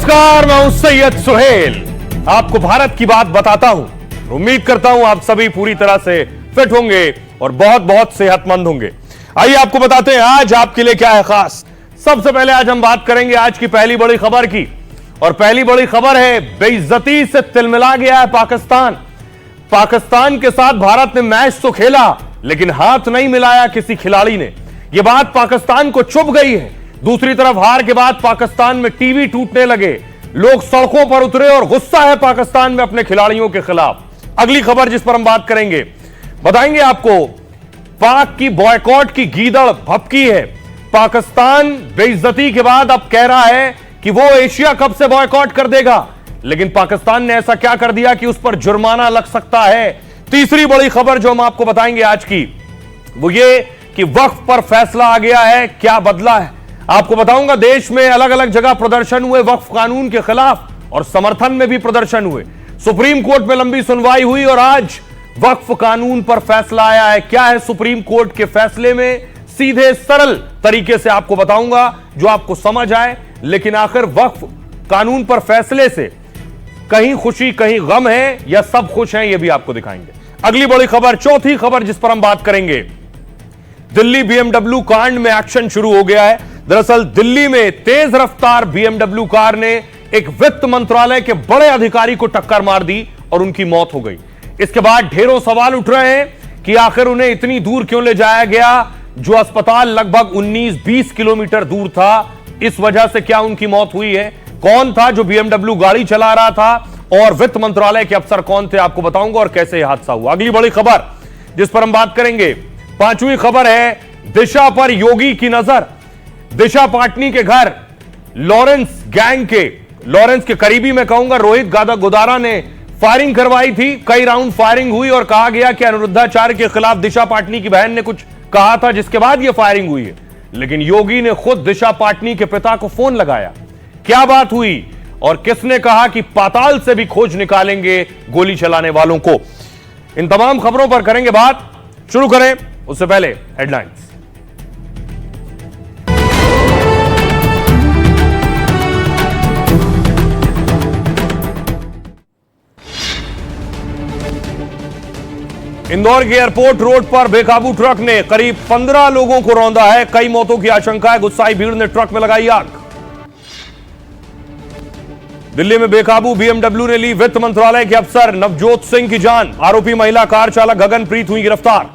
नमस्कार, मैं हूं सैयद सुहेल। आपको भारत की बात बताता हूं। उम्मीद करता हूं आप सभी पूरी तरह से फिट होंगे और बहुत बहुत सेहतमंद होंगे। आइए आपको बताते हैं आज आपके लिए क्या है खास। सबसे पहले आज हम बात करेंगे आज की पहली बड़ी खबर की, और पहली बड़ी खबर है बेइज्जती से तिलमिला गया है पाकिस्तान। पाकिस्तान के साथ भारत ने मैच तो खेला, लेकिन हाथ नहीं मिलाया किसी खिलाड़ी ने। यह बात पाकिस्तान को चुभ गई है। दूसरी तरफ हार के बाद पाकिस्तान में टीवी टूटने लगे, लोग सड़कों पर उतरे और गुस्सा है पाकिस्तान में अपने खिलाड़ियों के खिलाफ। अगली खबर जिस पर हम बात करेंगे, बताएंगे आपको पाक की बॉयकॉट की गीदड़ भभकी है। पाकिस्तान बेइज्जती के बाद अब कह रहा है कि वो एशिया कप से बॉयकॉट कर देगा, लेकिन पाकिस्तान ने ऐसा क्या कर दिया कि उस पर जुर्माना लग सकता है। तीसरी बड़ी खबर जो हम आपको बताएंगे आज की, वो ये कि वक्फ पर फैसला आ गया है, क्या बदला है आपको बताऊंगा। देश में अलग अलग जगह प्रदर्शन हुए वक्फ कानून के खिलाफ, और समर्थन में भी प्रदर्शन हुए। सुप्रीम कोर्ट में लंबी सुनवाई हुई और आज वक्फ कानून पर फैसला आया है। क्या है सुप्रीम कोर्ट के फैसले में, सीधे सरल तरीके से आपको बताऊंगा जो आपको समझ आए। लेकिन आखिर वक्फ कानून पर फैसले से कहीं खुशी कहीं गम है या सब खुश हैं, यह भी आपको दिखाएंगे। अगली बड़ी खबर, चौथी खबर जिस पर हम बात करेंगे, दिल्ली बीएमडब्ल्यू कांड में एक्शन शुरू हो गया है। दरअसल दिल्ली में तेज रफ्तार बीएमडब्ल्यू कार ने एक वित्त मंत्रालय के बड़े अधिकारी को टक्कर मार दी और उनकी मौत हो गई। इसके बाद ढेरों सवाल उठ रहे हैं कि आखिर उन्हें इतनी दूर क्यों ले जाया गया, जो अस्पताल लगभग 19-20 किलोमीटर दूर था। इस वजह से क्या उनकी मौत हुई है? कौन था जो बीएमडब्ल्यू गाड़ी चला रहा था, और वित्त मंत्रालय के अफसर कौन थे, आपको बताऊंगा, और कैसे यह हादसा हुआ। अगली बड़ी खबर जिस पर हम बात करेंगे, पांचवी खबर है दिशा पर योगी की नजर। दिशा पाटनी के घर लॉरेंस गैंग के, लॉरेंस के करीबी मैं कहूंगा, रोहित गोदारा ने फायरिंग करवाई थी। कई राउंड फायरिंग हुई और कहा गया कि अनिरुद्धाचार्य के खिलाफ दिशा पाटनी की बहन ने कुछ कहा था, जिसके बाद यह फायरिंग हुई है। लेकिन योगी ने खुद दिशा पाटनी के पिता को फोन लगाया। क्या बात हुई और किसने कहा कि पाताल से भी खोज निकालेंगे गोली चलाने वालों को, इन तमाम खबरों पर करेंगे बात। शुरू करें उससे पहले हेडलाइंस। इंदौर के एयरपोर्ट रोड पर बेकाबू ट्रक ने करीब 15 लोगों को रौंदा है। कई मौतों की आशंका है। गुस्साई भीड़ ने ट्रक में लगाई आग। दिल्ली में बेकाबू बीएमडब्ल्यू ने ली वित्त मंत्रालय के अफसर नवजोत सिंह की जान। आरोपी महिला कार चालक गगनप्रीत हुई गिरफ्तार।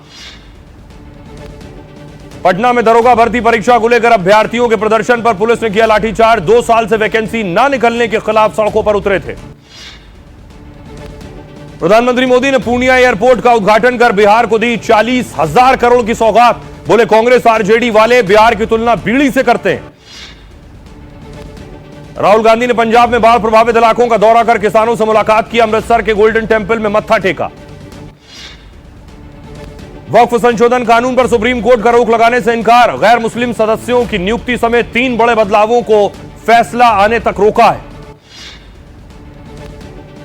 पटना में दरोगा भर्ती परीक्षा को लेकर अभ्यर्थियों के प्रदर्शन पर पुलिस ने किया लाठीचार्ज। 2 साल से वैकेंसी न निकलने के खिलाफ सड़कों पर उतरे थे। प्रधानमंत्री मोदी ने पूर्णिया एयरपोर्ट का उद्घाटन कर बिहार को दी 40,000 करोड़ की सौगात। बोले कांग्रेस आरजेडी वाले बिहार की तुलना बीड़ी से करते हैं। राहुल गांधी ने पंजाब में बाढ़ प्रभावित इलाकों का दौरा कर किसानों से मुलाकात की। अमृतसर के गोल्डन टेंपल में मत्था टेका। वक्फ संशोधन कानून पर सुप्रीम कोर्ट का रोक लगाने से इनकार। गैर मुस्लिम सदस्यों की नियुक्ति समेत 3 बड़े बदलावों को फैसला आने तक रोका है।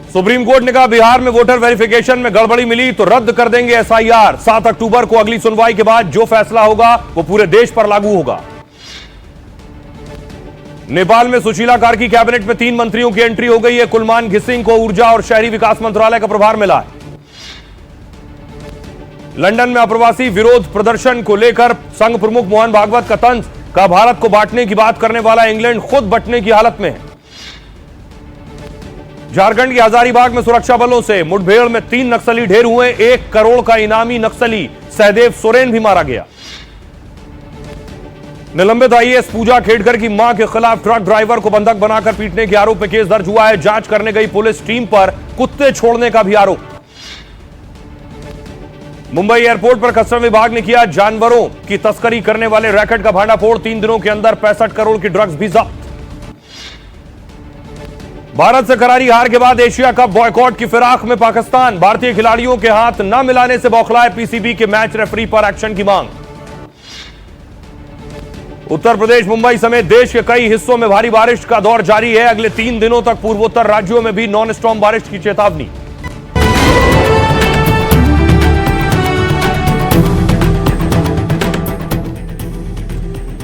सुप्रीम कोर्ट ने कहा बिहार में वोटर वेरिफिकेशन में गड़बड़ी मिली तो रद्द कर देंगे एसआईआर। 7 अक्टूबर को अगली सुनवाई के बाद जो फैसला होगा वो पूरे देश पर लागू होगा। नेपाल में सुशीला कार्की कैबिनेट में 3 मंत्रियों की एंट्री हो गई है। कुलमान घिसिंग को ऊर्जा और शहरी विकास मंत्रालय का प्रभार मिला है। लंदन में अप्रवासी विरोध प्रदर्शन को लेकर संघ प्रमुख मोहन भागवत का तंज। कहा भारत को बांटने की बात करने वाला इंग्लैंड खुद बंटने की हालत में है। झारखंड के हजारीबाग में सुरक्षा बलों से मुठभेड़ में 3 नक्सली ढेर हुए। 1 करोड़ का इनामी नक्सली सहदेव सोरेन भी मारा गया। निलंबित आईएएस पूजा खेड़कर की मां के खिलाफ ट्रक ड्राइवर को बंधक बनाकर पीटने के आरोप में केस दर्ज हुआ है। जांच करने गई पुलिस टीम पर कुत्ते छोड़ने का भी आरोप। मुंबई एयरपोर्ट पर कस्टम विभाग ने किया जानवरों की तस्करी करने वाले रैकेट का भांडाफोड़। 3 दिनों के अंदर 65 करोड़ की ड्रग्स भी जब्त। भारत से करारी हार के बाद एशिया कप बॉयकॉट की फिराक में पाकिस्तान। भारतीय खिलाड़ियों के हाथ न मिलाने से बौखलाए पीसीबी के मैच रेफरी पर एक्शन की मांग। उत्तर प्रदेश, मुंबई समेत देश के कई हिस्सों में भारी बारिश का दौर जारी है। अगले 3 दिनों तक पूर्वोत्तर राज्यों में भी नॉन स्टॉर्म बारिश की चेतावनी।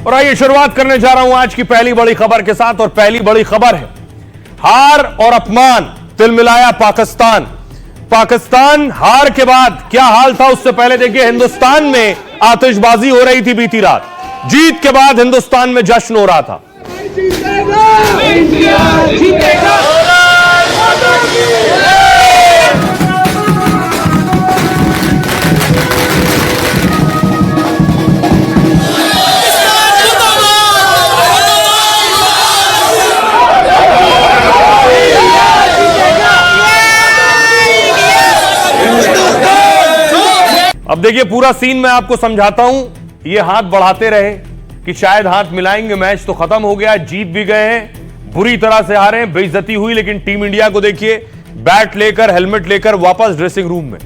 और आइए शुरुआत करने जा रहा हूं आज की पहली बड़ी खबर के साथ। और पहली बड़ी खबर है हार और अपमान तिलमिलाया पाकिस्तान। पाकिस्तान हार के बाद क्या हाल था उससे पहले देखिए, हिंदुस्तान में आतिशबाजी हो रही थी बीती रात। जीत के बाद हिंदुस्तान में जश्न हो रहा था। इंडिया जीतेगा। अब देखिए पूरा सीन मैं आपको समझाता हूं। ये हाथ बढ़ाते रहे कि शायद हाथ मिलाएंगे, मैच तो खत्म हो गया, जीत भी गए हैं, बुरी तरह से हारे हैं, बेइज्जती हुई। लेकिन टीम इंडिया को देखिए बैट लेकर हेलमेट लेकर वापस ड्रेसिंग रूम में।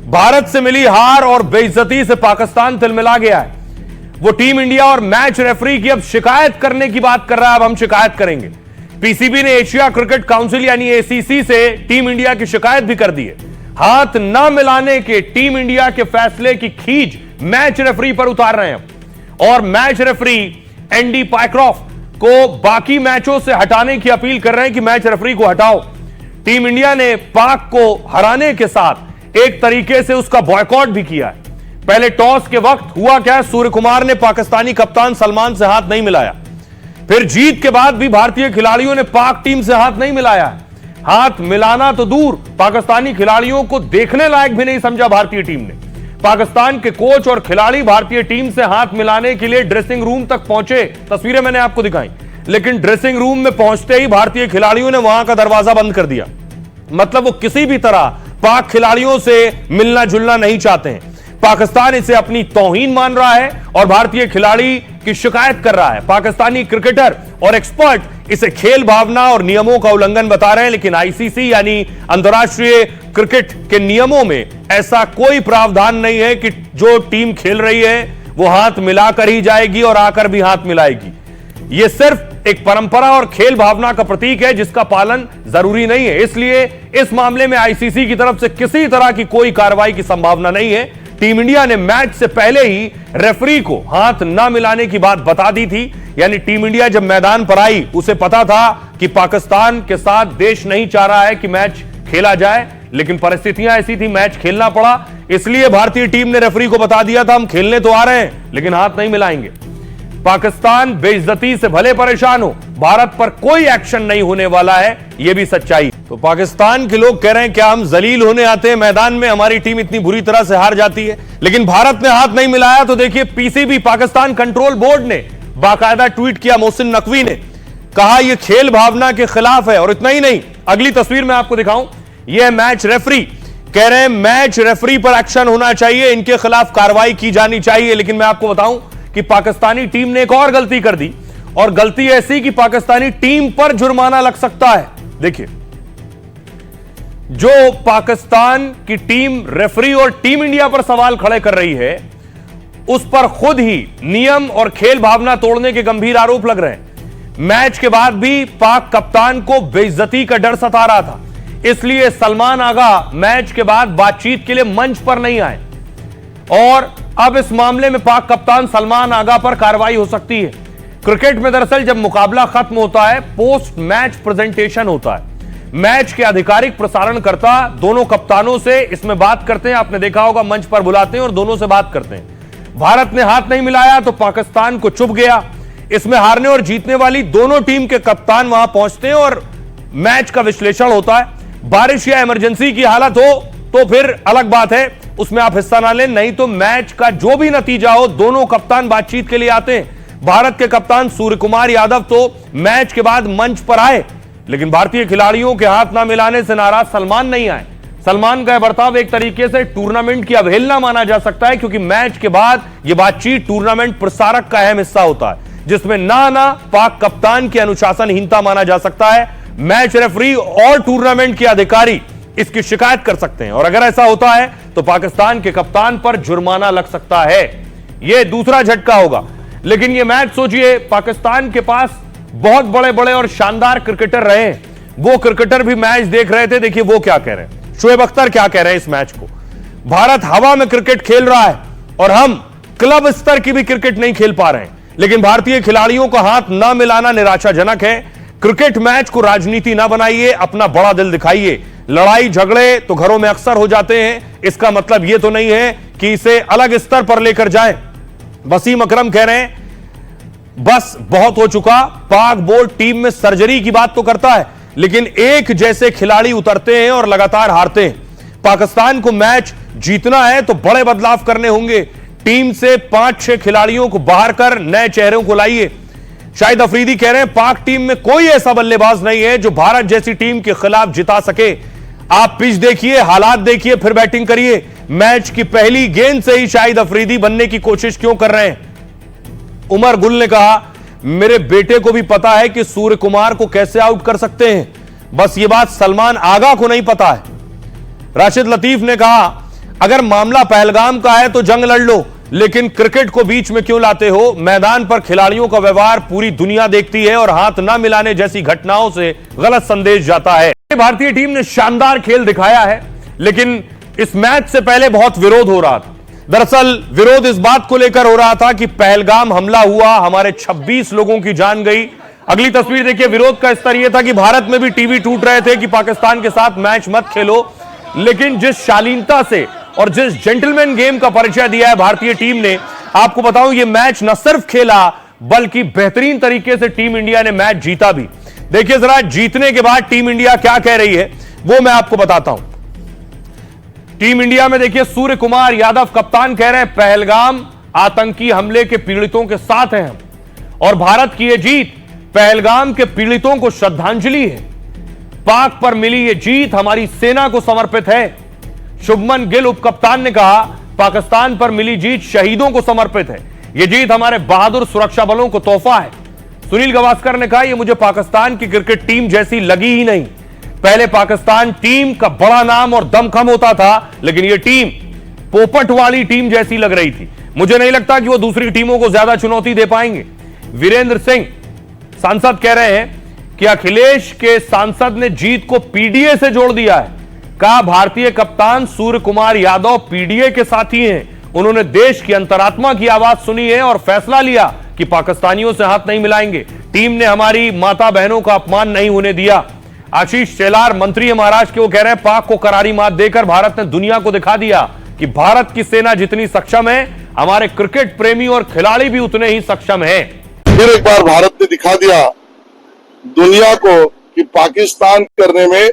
भारत से मिली हार और बेइज्जती से पाकिस्तान तिलमिला गया है। वो टीम इंडिया और मैच रेफरी की अब शिकायत करने की बात कर रहा है। अब हम शिकायत करेंगे। पीसीबी ने एशिया क्रिकेट काउंसिल यानी एसीसी से टीम इंडिया की शिकायत भी कर दी है। हाथ न मिलाने के टीम इंडिया के फैसले की खींच मैच रेफरी पर उतार रहे हैं और मैच रेफरी एंडी पायक्रॉफ्ट को बाकी मैचों से हटाने की अपील कर रहे हैं कि मैच रेफरी को हटाओ। टीम इंडिया ने पाक को हराने के साथ एक तरीके से उसका बॉयकॉट भी किया है। पहले टॉस के वक्त हुआ क्या, सूर्य कुमार ने पाकिस्तानी कप्तान सलमान से हाथ नहीं मिलाया। फिर जीत के बाद भी भारतीय खिलाड़ियों ने पाक टीम से हाथ नहीं मिलाया है। हाथ मिलाना तो दूर, पाकिस्तानी खिलाड़ियों को देखने लायक भी नहीं समझा भारतीय टीम ने। पाकिस्तान के कोच और खिलाड़ी भारतीय टीम से हाथ मिलाने के लिए ड्रेसिंग रूम तक पहुंचे। तस्वीरें मैंने आपको दिखाई, लेकिन ड्रेसिंग रूम में पहुंचते ही भारतीय खिलाड़ियों ने वहां का दरवाजा बंद कर दिया। मतलब वो किसी भी तरह पाक खिलाड़ियों से मिलना जुलना नहीं चाहते हैं। पाकिस्तान इसे अपनी तौहीन मान रहा है और भारतीय खिलाड़ी की शिकायत कर रहा है। पाकिस्तानी क्रिकेटर और एक्सपर्ट इसे खेल भावना और नियमों का उल्लंघन बता रहे हैं, लेकिन आईसीसी यानी अंतर्राष्ट्रीय क्रिकेट के नियमों में ऐसा कोई प्रावधान नहीं है कि जो टीम खेल रही है वो हाथ मिलाकर ही जाएगी और आकर भी हाथ मिलाएगी। यह सिर्फ एक परंपरा और खेल भावना का प्रतीक है जिसका पालन जरूरी नहीं है। इसलिए इस मामले में आईसीसी की तरफ से किसी तरह की कोई कार्रवाई की संभावना नहीं है। टीम इंडिया ने मैच से पहले ही रेफरी को हाथ न मिलाने की बात बता दी थी। यानी टीम इंडिया जब मैदान पर आई उसे पता था कि पाकिस्तान के साथ देश नहीं चाह रहा है कि मैच खेला जाए, लेकिन परिस्थितियां ऐसी थी, मैच खेलना पड़ा। इसलिए भारतीय टीम ने रेफरी को बता दिया था हम खेलने तो आ रहे हैं लेकिन हाथ नहीं मिलाएंगे। पाकिस्तान बेइज्जती से भले परेशान हो, भारत पर कोई एक्शन नहीं होने वाला है, यह भी सच्चाई। तो पाकिस्तान के लोग कह रहे हैं क्या हम जलील होने आते हैं मैदान में, हमारी टीम इतनी बुरी तरह से हार जाती है। लेकिन भारत ने हाथ नहीं मिलाया तो देखिए पीसीबी पाकिस्तान कंट्रोल बोर्ड ने बाकायदा ट्वीट किया। मोहसिन नकवी ने कहा यह खेल भावना के खिलाफ है। और इतना ही नहीं, अगली तस्वीर मैं आपको दिखाऊं, यह मैच रेफरी कह रहे हैं मैच रेफरी पर एक्शन होना चाहिए, इनके खिलाफ कार्रवाई की जानी चाहिए। लेकिन मैं आपको बताऊं कि पाकिस्तानी टीम ने एक और गलती कर दी, और गलती ऐसी कि पाकिस्तानी टीम पर जुर्माना लग सकता है। देखिए जो पाकिस्तान की टीम रेफरी और टीम इंडिया पर सवाल खड़े कर रही है उस पर खुद ही नियम और खेल भावना तोड़ने के गंभीर आरोप लग रहे हैं। मैच के बाद भी पाक कप्तान को बेइज्जती का डर सता रहा था, इसलिए सलमान आगा मैच के बाद बातचीत के लिए मंच पर नहीं आए। और अब इस मामले में पाक कप्तान सलमान आगा पर कार्रवाई हो सकती है। क्रिकेट में दरअसल जब मुकाबला खत्म होता है पोस्ट मैच प्रेजेंटेशन होता है। मैच के आधिकारिक प्रसारणकर्ता दोनों कप्तानों से इसमें बात करते हैं, आपने देखा होगा मंच पर बुलाते हैं और दोनों से बात करते हैं। भारत ने हाथ नहीं मिलाया तो पाकिस्तान को चुभ गया। इसमें हारने और जीतने वाली दोनों टीम के कप्तान वहां पहुंचते हैं और मैच का विश्लेषण होता है। बारिश या इमरजेंसी की हालत हो तो फिर अलग बात है, उसमें आप हिस्सा ना लें, नहीं तो मैच का जो भी नतीजा हो दोनों कप्तान बातचीत के लिए आते हैं। भारत के कप्तान सूर्य कुमार यादव तो मैच के बाद मंच पर आए, लेकिन भारतीय खिलाड़ियों के हाथ ना मिलाने से नाराज सलमान नहीं आए। सलमान का बर्ताव एक तरीके से टूर्नामेंट की अवहेलना माना जा सकता है, क्योंकि मैच के बाद यह बातचीत टूर्नामेंट प्रसारक का अहम हिस्सा होता है, जिसमें ना पाक कप्तान की अनुशासनहीनता माना जा सकता है। मैच रेफरी और टूर्नामेंट के अधिकारी इसकी शिकायत कर सकते हैं, और अगर ऐसा होता है तो पाकिस्तान के कप्तान पर जुर्माना लग सकता है। यह दूसरा झटका होगा। लेकिन यह मैच सोचिए, पाकिस्तान के पास बहुत बड़े बड़े और शानदार क्रिकेटर रहे हैं, वो क्रिकेटर भी मैच देख रहे थे। देखिए वो क्या कह रहे हैं, शोएब अख्तर क्या कह रहे हैं इस मैच को। भारत हवा में क्रिकेट खेल रहा है और हम क्लब स्तर की भी क्रिकेट नहीं खेल पा रहे हैं, लेकिन भारतीय खिलाड़ियों का हाथ न मिलाना निराशाजनक है। क्रिकेट मैच को राजनीति ना बनाइए, अपना बड़ा दिल दिखाइए। लड़ाई झगड़े तो घरों में अक्सर हो जाते हैं, इसका मतलब यह तो नहीं है कि इसे अलग स्तर पर लेकर जाएं। वसीम अकरम कह रहे हैं बस बहुत हो चुका, पाक बोर्ड टीम में सर्जरी की बात तो करता है, लेकिन एक जैसे खिलाड़ी उतरते हैं और लगातार हारते हैं। पाकिस्तान को मैच जीतना है तो बड़े बदलाव करने होंगे। टीम से 5-6 खिलाड़ियों को बाहर कर नए चेहरों को लाइए। शाहिद अफरीदी कह रहे हैं पाक टीम में कोई ऐसा बल्लेबाज नहीं है जो भारत जैसी टीम के खिलाफ जिता सके। आप पिच देखिए, हालात देखिए, फिर बैटिंग करिए। मैच की पहली गेंद से ही शाहिद अफरीदी बनने की कोशिश क्यों कर रहे हैं? उमर गुल ने कहा मेरे बेटे को भी पता है कि सूर्य कुमार को कैसे आउट कर सकते हैं, बस यह बात सलमान आगा को नहीं पता है। राशिद लतीफ ने कहा अगर मामला पहलगाम का है तो जंग लड़ लो, लेकिन क्रिकेट को बीच में क्यों लाते हो? मैदान पर खिलाड़ियों का व्यवहार पूरी दुनिया देखती है और हाथ ना मिलाने जैसी घटनाओं से गलत संदेश जाता है। भारतीय टीम ने शानदार खेल दिखाया है, लेकिन इस मैच से पहले बहुत विरोध हो रहा था। दरअसल विरोध इस बात को लेकर हो रहा था कि पहलगाम हमला हुआ, हमारे 26 लोगों की जान गई। अगली तस्वीर देखिए, विरोध का स्तर यह था कि भारत में भी टीवी टूट रहे थे कि पाकिस्तान के साथ मैच मत खेलो, लेकिन जिस शालीनता से और जिस जेंटलमैन गेम का परिचय दिया है भारतीय टीम ने, आपको बताऊं यह मैच न सिर्फ खेला बल्कि बेहतरीन तरीके से टीम इंडिया ने मैच जीता भी। देखिए जरा जीतने के बाद टीम इंडिया क्या कह रही है वो मैं आपको बताता हूं। टीम इंडिया में देखिए सूर्य कुमार यादव कप्तान कह रहे हैं पहलगाम आतंकी हमले के पीड़ितों के साथ हैं हम, और भारत की यह जीत पहलगाम के पीड़ितों को श्रद्धांजलि है। पाक पर मिली यह जीत हमारी सेना को समर्पित है। शुभमन गिल उप कप्तान ने कहा पाकिस्तान पर मिली जीत शहीदों को समर्पित है, यह जीत हमारे बहादुर सुरक्षा बलों को तोहफा है। सुनील गावस्कर ने कहा यह मुझे पाकिस्तान की क्रिकेट टीम जैसी लगी ही नहीं। पहले पाकिस्तान टीम का बड़ा नाम और दमखम होता था, लेकिन यह टीम पोपट वाली टीम जैसी लग रही थी। मुझे नहीं लगता कि वो दूसरी टीमों को ज्यादा चुनौती दे पाएंगे। वीरेंद्र सिंह सांसद कह रहे हैं कि अखिलेश के सांसद ने जीत को पीडीए से जोड़ दिया है। कहा भारतीय कप्तान सूर्य कुमार यादव पीडीए के साथी हैं। उन्होंने देश की अंतरात्मा की आवाज सुनी है और फैसला लिया कि पाकिस्तानियों से हाथ नहीं मिलाएंगे। टीम ने हमारी माता बहनों का अपमान नहीं होने दिया। आशीष शेलार मंत्री है महाराष्ट्र के, वो कह रहे हैं पाक को करारी मात देकर भारत ने दुनिया को दिखा दिया कि भारत की सेना जितनी सक्षम है, हमारे क्रिकेट प्रेमी और खिलाड़ी भी उतने ही सक्षम हैं। फिर एक बार भारत ने दिखा दिया दुनिया को कि पाकिस्तान करने में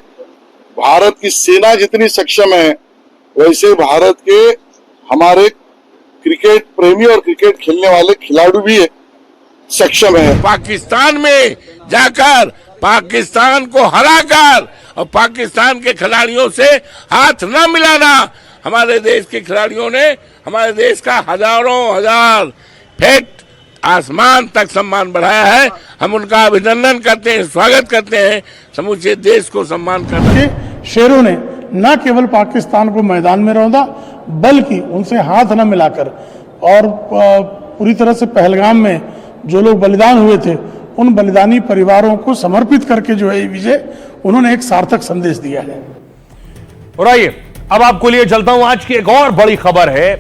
भारत की सेना जितनी सक्षम है, वैसे भारत के हमारे क्रिकेट प्रेमी और क्रिकेट खेलने वाले खिलाड़ी भी सक्षम है। पाकिस्तान में जाकर पाकिस्तान को हराकर और पाकिस्तान के खिलाड़ियों से हाथ न मिलाना, हमारे देश के खिलाड़ियों ने हमारे देश का हजारों हजार फीट आसमान तक सम्मान बढ़ाया है। हम उनका अभिनंदन करते हैं, स्वागत करते हैं। समूचे देश को सम्मान करते हैं। शेरों ने न केवल पाकिस्तान को मैदान में रौंदा, बल्कि उनसे हाथ न मिलाकर और पूरी तरह से पहलगाम में जो लोग बलिदान हुए थे उन बलिदानी परिवारों को समर्पित करके जो है विजय, उन्होंने एक सार्थक संदेश दिया है। और आइए अब आपको लिए चलता हूं, आज की एक और बड़ी खबर है।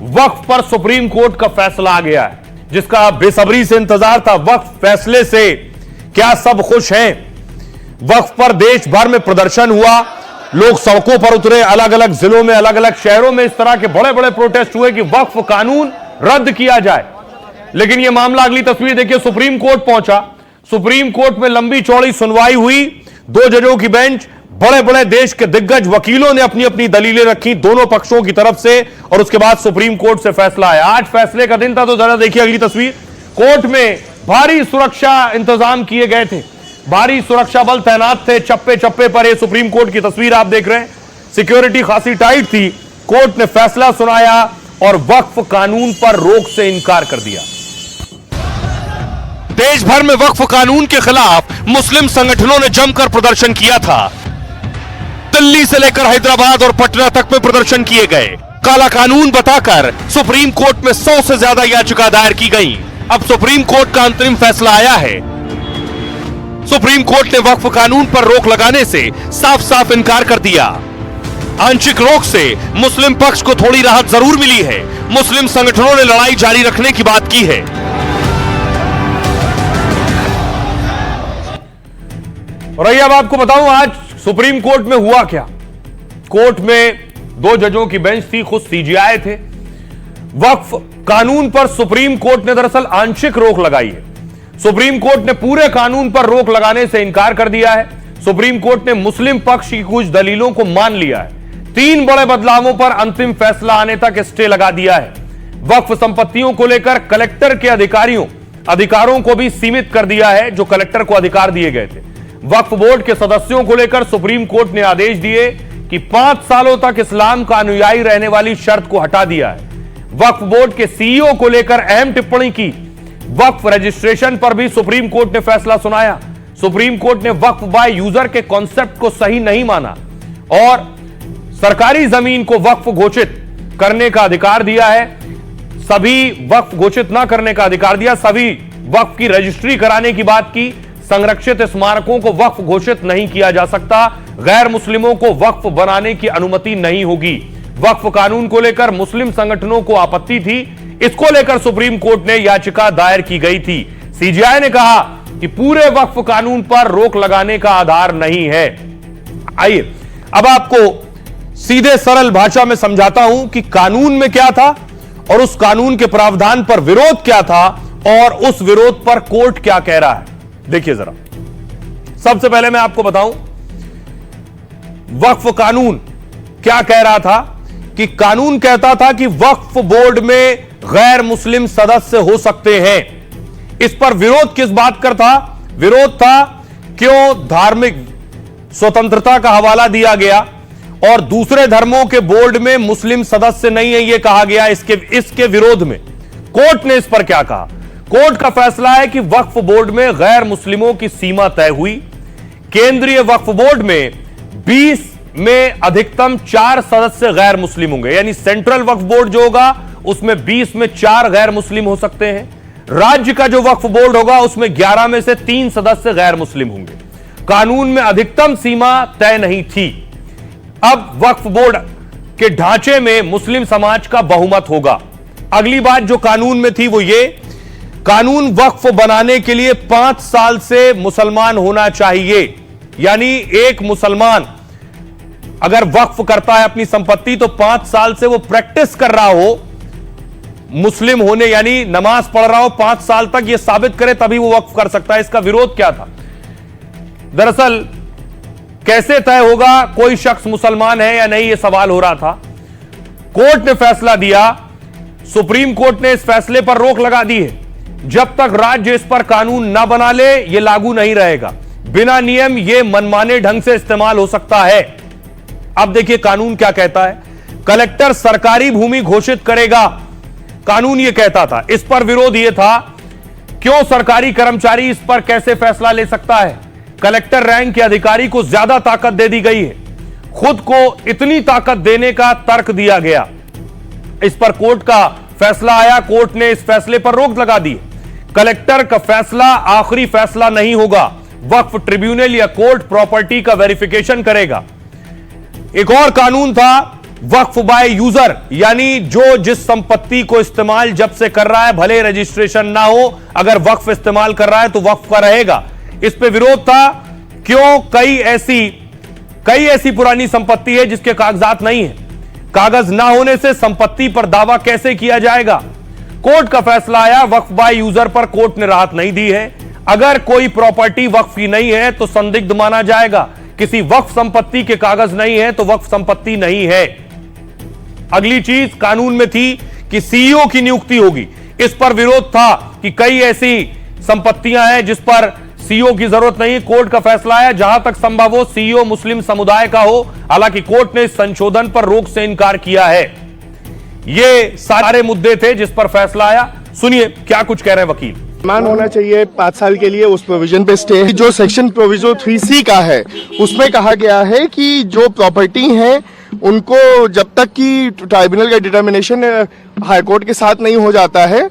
वक्फ पर सुप्रीम कोर्ट का फैसला आ गया है, जिसका बेसब्री से इंतजार था। वक्फ फैसले से क्या सब खुश हैं? वक्फ पर देश भर में प्रदर्शन हुआ, लोग सड़कों पर उतरे, अलग अलग जिलों में, अलग अलग शहरों में इस तरह के बड़े बड़े प्रोटेस्ट हुए कि वक्फ कानून रद्द किया जाए। लेकिन यह मामला, अगली तस्वीर देखिए, सुप्रीम कोर्ट पहुंचा। सुप्रीम कोर्ट में लंबी चौड़ी सुनवाई हुई, 2 जजों की बेंच, बड़े बड़े देश के दिग्गज वकीलों ने अपनी अपनी दलीलें रखी दोनों पक्षों की तरफ से, और उसके बाद सुप्रीम कोर्ट से फैसला आया। आज फैसले का दिन था, तो जरा देखिए अगली तस्वीर। कोर्ट में भारी सुरक्षा इंतजाम किए गए थे, भारी सुरक्षा बल तैनात थे चप्पे चप्पे पर। यह सुप्रीम कोर्ट की तस्वीर आप देख रहे हैं, सिक्योरिटी खासी टाइट थी। कोर्ट ने फैसला सुनाया और वक्फ कानून पर रोक से इनकार कर दिया। देश भर में वक्फ कानून के खिलाफ मुस्लिम संगठनों ने जमकर प्रदर्शन किया था। दिल्ली से लेकर हैदराबाद और पटना तक में प्रदर्शन किए गए। काला कानून बताकर सुप्रीम कोर्ट में 100 से ज्यादा याचिका दायर की गई। अब सुप्रीम कोर्ट का अंतरिम फैसला आया है। सुप्रीम कोर्ट ने वक्फ कानून पर रोक लगाने से साफ साफ इनकार कर दिया। आंशिक रोक से मुस्लिम पक्ष को थोड़ी राहत जरूर मिली है। मुस्लिम संगठनों ने लड़ाई जारी रखने की बात की है। और आइए अब आपको बताऊं आज सुप्रीम कोर्ट में हुआ क्या। कोर्ट में 2 जजों की बेंच थी, खुद सीजेआई थे। वक्फ कानून पर सुप्रीम कोर्ट ने दरअसल आंशिक रोक लगाई है। सुप्रीम कोर्ट ने पूरे कानून पर रोक लगाने से इनकार कर दिया है। सुप्रीम कोर्ट ने मुस्लिम पक्ष की कुछ दलीलों को मान लिया है। 3 बड़े बदलावों पर अंतिम फैसला आने तक स्टे लगा दिया है। वक्फ संपत्तियों को लेकर कलेक्टर के अधिकारों को भी सीमित कर दिया है, जो कलेक्टर को अधिकार दिए गए थे। वक्फ बोर्ड के सदस्यों को लेकर सुप्रीम कोर्ट ने आदेश दिए कि 5 सालों तक इस्लाम का अनुयायी रहने वाली शर्त को हटा दिया है। वक्फ बोर्ड के सीईओ को लेकर अहम टिप्पणी की। वक्फ रजिस्ट्रेशन पर भी सुप्रीम कोर्ट ने फैसला सुनाया। सुप्रीम कोर्ट ने वक्फ बाय यूजर के कॉन्सेप्ट को सही नहीं माना और सरकारी जमीन को वक्फ घोषित करने का अधिकार दिया है। सभी वक्फ घोषित ना करने का अधिकार दिया। सभी वक्फ की रजिस्ट्री कराने की बात की। संरक्षित स्मारकों को वक्फ घोषित नहीं किया जा सकता। गैर मुस्लिमों को वक्फ बनाने की अनुमति नहीं होगी। वक्फ कानून को लेकर मुस्लिम संगठनों को आपत्ति थी। इसको लेकर सुप्रीम कोर्ट ने याचिका दायर की गई थी। सीजेआई ने कहा कि पूरे वक्फ कानून पर रोक लगाने का आधार नहीं है। आइए अब आपको सीधे सरल भाषा में समझाता हूं कि कानून में क्या था और उस कानून के प्रावधान पर विरोध क्या था और उस विरोध पर कोर्ट क्या कह रहा है। देखिए जरा, सबसे पहले मैं आपको बताऊं वक्फ कानून क्या कह रहा था। कि कानून कहता था कि वक्फ बोर्ड में गैर मुस्लिम सदस्य हो सकते हैं। इस पर विरोध किस बात का था? विरोध था क्यों धार्मिक स्वतंत्रता का हवाला दिया गया और दूसरे धर्मों के बोर्ड में मुस्लिम सदस्य नहीं है, यह कहा गया। इसके विरोध में कोर्ट ने इस पर क्या कहा? कोर्ट का फैसला है कि वक्फ बोर्ड में गैर मुस्लिमों की सीमा तय हुई। केंद्रीय वक्फ बोर्ड में 20 में अधिकतम 4 सदस्य गैर मुस्लिम होंगे, यानी सेंट्रल वक्फ बोर्ड जो होगा उसमें 20 में 4 गैर मुस्लिम हो सकते हैं। राज्य का जो वक्फ बोर्ड होगा उसमें 11 में से 3 सदस्य गैर मुस्लिम होंगे। कानून में अधिकतम सीमा तय नहीं थी। अब वक्फ बोर्ड के ढांचे में मुस्लिम समाज का बहुमत होगा। अगली बात जो कानून में थी वो ये, कानून वक्फ बनाने के लिए 5 साल से मुसलमान होना चाहिए। यानी एक मुसलमान अगर वक्फ करता है अपनी संपत्ति तो 5 साल से वो प्रैक्टिस कर रहा हो मुस्लिम होने, यानी नमाज पढ़ रहा हो 5 साल तक, ये साबित करे तभी वो वक्फ कर सकता है। इसका विरोध क्या था? दरअसल कैसे तय होगा कोई शख्स मुसलमान है या नहीं, यह सवाल हो रहा था। कोर्ट ने फैसला दिया, सुप्रीम कोर्ट ने इस फैसले पर रोक लगा दी है। जब तक राज्य इस पर कानून ना बना ले यह लागू नहीं रहेगा। बिना नियम यह मनमाने ढंग से इस्तेमाल हो सकता है। अब देखिए कानून क्या कहता है। कलेक्टर सरकारी भूमि घोषित करेगा, कानून यह कहता था। इस पर विरोध यह था क्यों सरकारी कर्मचारी इस पर कैसे फैसला ले सकता है? कलेक्टर रैंक के अधिकारी को ज्यादा ताकत दे दी गई है। खुद को इतनी ताकत देने का तर्क दिया गया। इस पर कोर्ट का फैसला आया। कोर्ट ने इस फैसले पर रोक लगा दी। कलेक्टर का फैसला आखिरी फैसला नहीं होगा। वक्फ ट्रिब्यूनल या कोर्ट प्रॉपर्टी का वेरिफिकेशन करेगा। एक और कानून था वक्फ बाय यूजर, यानी जो जिस संपत्ति को इस्तेमाल जब से कर रहा है, भले रजिस्ट्रेशन ना हो, अगर वक्फ इस्तेमाल कर रहा है तो वक्फ का रहेगा। इस पे विरोध था क्यों कई ऐसी पुरानी संपत्ति है जिसके कागजात नहीं है। कागज ना होने से संपत्ति पर दावा कैसे किया जाएगा? कोर्ट का फैसला आया। वक्फ बाय यूजर पर कोर्ट ने राहत नहीं दी है। अगर कोई प्रॉपर्टी वक्फ की नहीं है तो संदिग्ध माना जाएगा। किसी वक्फ संपत्ति के कागज नहीं है तो वक्फ संपत्ति नहीं है। अगली चीज कानून में थी कि सीईओ की नियुक्ति होगी। इस पर विरोध था कि कई ऐसी संपत्तियां हैं जिस पर सीईओ की जरूरत नहीं। कोर्ट का फैसला है जहां तक संभव हो सीईओ मुस्लिम समुदाय का हो। हालांकि कोर्ट ने इस संशोधन पर रोक से इनकार किया है। ये सारे मुद्दे थे जिस पर फैसला आया। सुनिए क्या कुछ कह रहे हैं वकील। मान होना चाहिए 5 साल के लिए, उस प्रोविजन पे स्टे। जो सेक्शन प्रोविजो 3C का है उसमें कहा गया है कि जो प्रॉपर्टी है उनको जब तक कि ट्राइब्यूनल का डिटर्मिनेशन हाईकोर्ट के साथ नहीं हो जाता है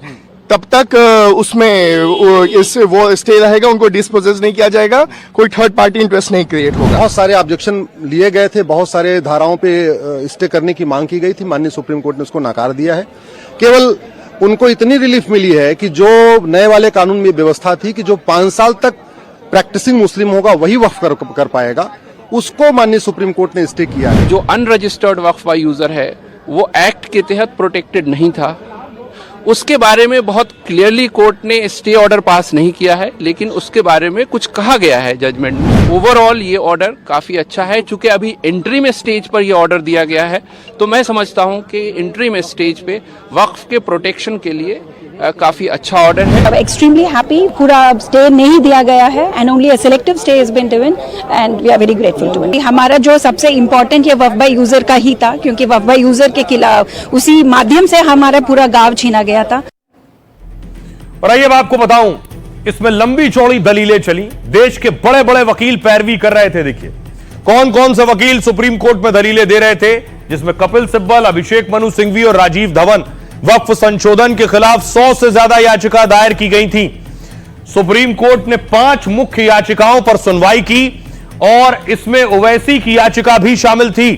तब तक उसमें वो स्टे रहेगा, उनको डिस्पोजेस नहीं किया जाएगा, कोई थर्ड पार्टी इंटरेस्ट नहीं क्रिएट होगा। बहुत सारे ऑब्जेक्शन लिए गए थे, बहुत सारे धाराओं पे स्टे करने की मांग की गई थी। माननीय सुप्रीम कोर्ट ने उसको नकार दिया है। केवल उनको इतनी रिलीफ मिली है कि जो नए वाले कानून में व्यवस्था थी कि जो 5 साल तक प्रैक्टिसिंग मुस्लिम होगा वही वक्फ कर पाएगा, उसको माननीय सुप्रीम कोर्ट ने स्टे किया है। जो अनरजिस्टर्ड वक्फ बाय यूजर है वो एक्ट के तहत प्रोटेक्टेड नहीं था, उसके बारे में बहुत क्लियरली कोर्ट ने स्टे ऑर्डर पास नहीं किया है, लेकिन उसके बारे में कुछ कहा गया है जजमेंट में। ओवरऑल ये ऑर्डर काफी अच्छा है। चूंकि अभी इंटरिम स्टेज पर ये ऑर्डर दिया गया है, तो मैं समझता हूं कि इंटरिम स्टेज पे वक्फ के प्रोटेक्शन के लिए काफी अच्छा ऑर्डर है। एक्सट्रीमली हैप्पी, पूरा स्टे नहीं दिया गया है and only a selective stay has been given and we are very grateful to it. हमारा जो सबसे इम्पोर्टेंट ये वक्फ बाय यूजर का ही था, क्योंकि वक्फ बाय यूजर के खिलाफ उसी माध्यम से हमारा पूरा गांव छीना गया था। और आइए मैं आपको बताऊं, इसमें लंबी चौड़ी दलीलें चली, देश के बड़े बड़े वकील पैरवी कर रहे थे। देखिए कौन कौन से वकील सुप्रीम कोर्ट में दलीलें दे रहे थे, जिसमें कपिल सिब्बल, अभिषेक मनु सिंघवी और राजीव धवन। वक्फ संशोधन के खिलाफ 100 से ज्यादा याचिका दायर की गई थी। सुप्रीम कोर्ट ने 5 मुख्य याचिकाओं पर सुनवाई की और इसमें ओवैसी की याचिका भी शामिल थी।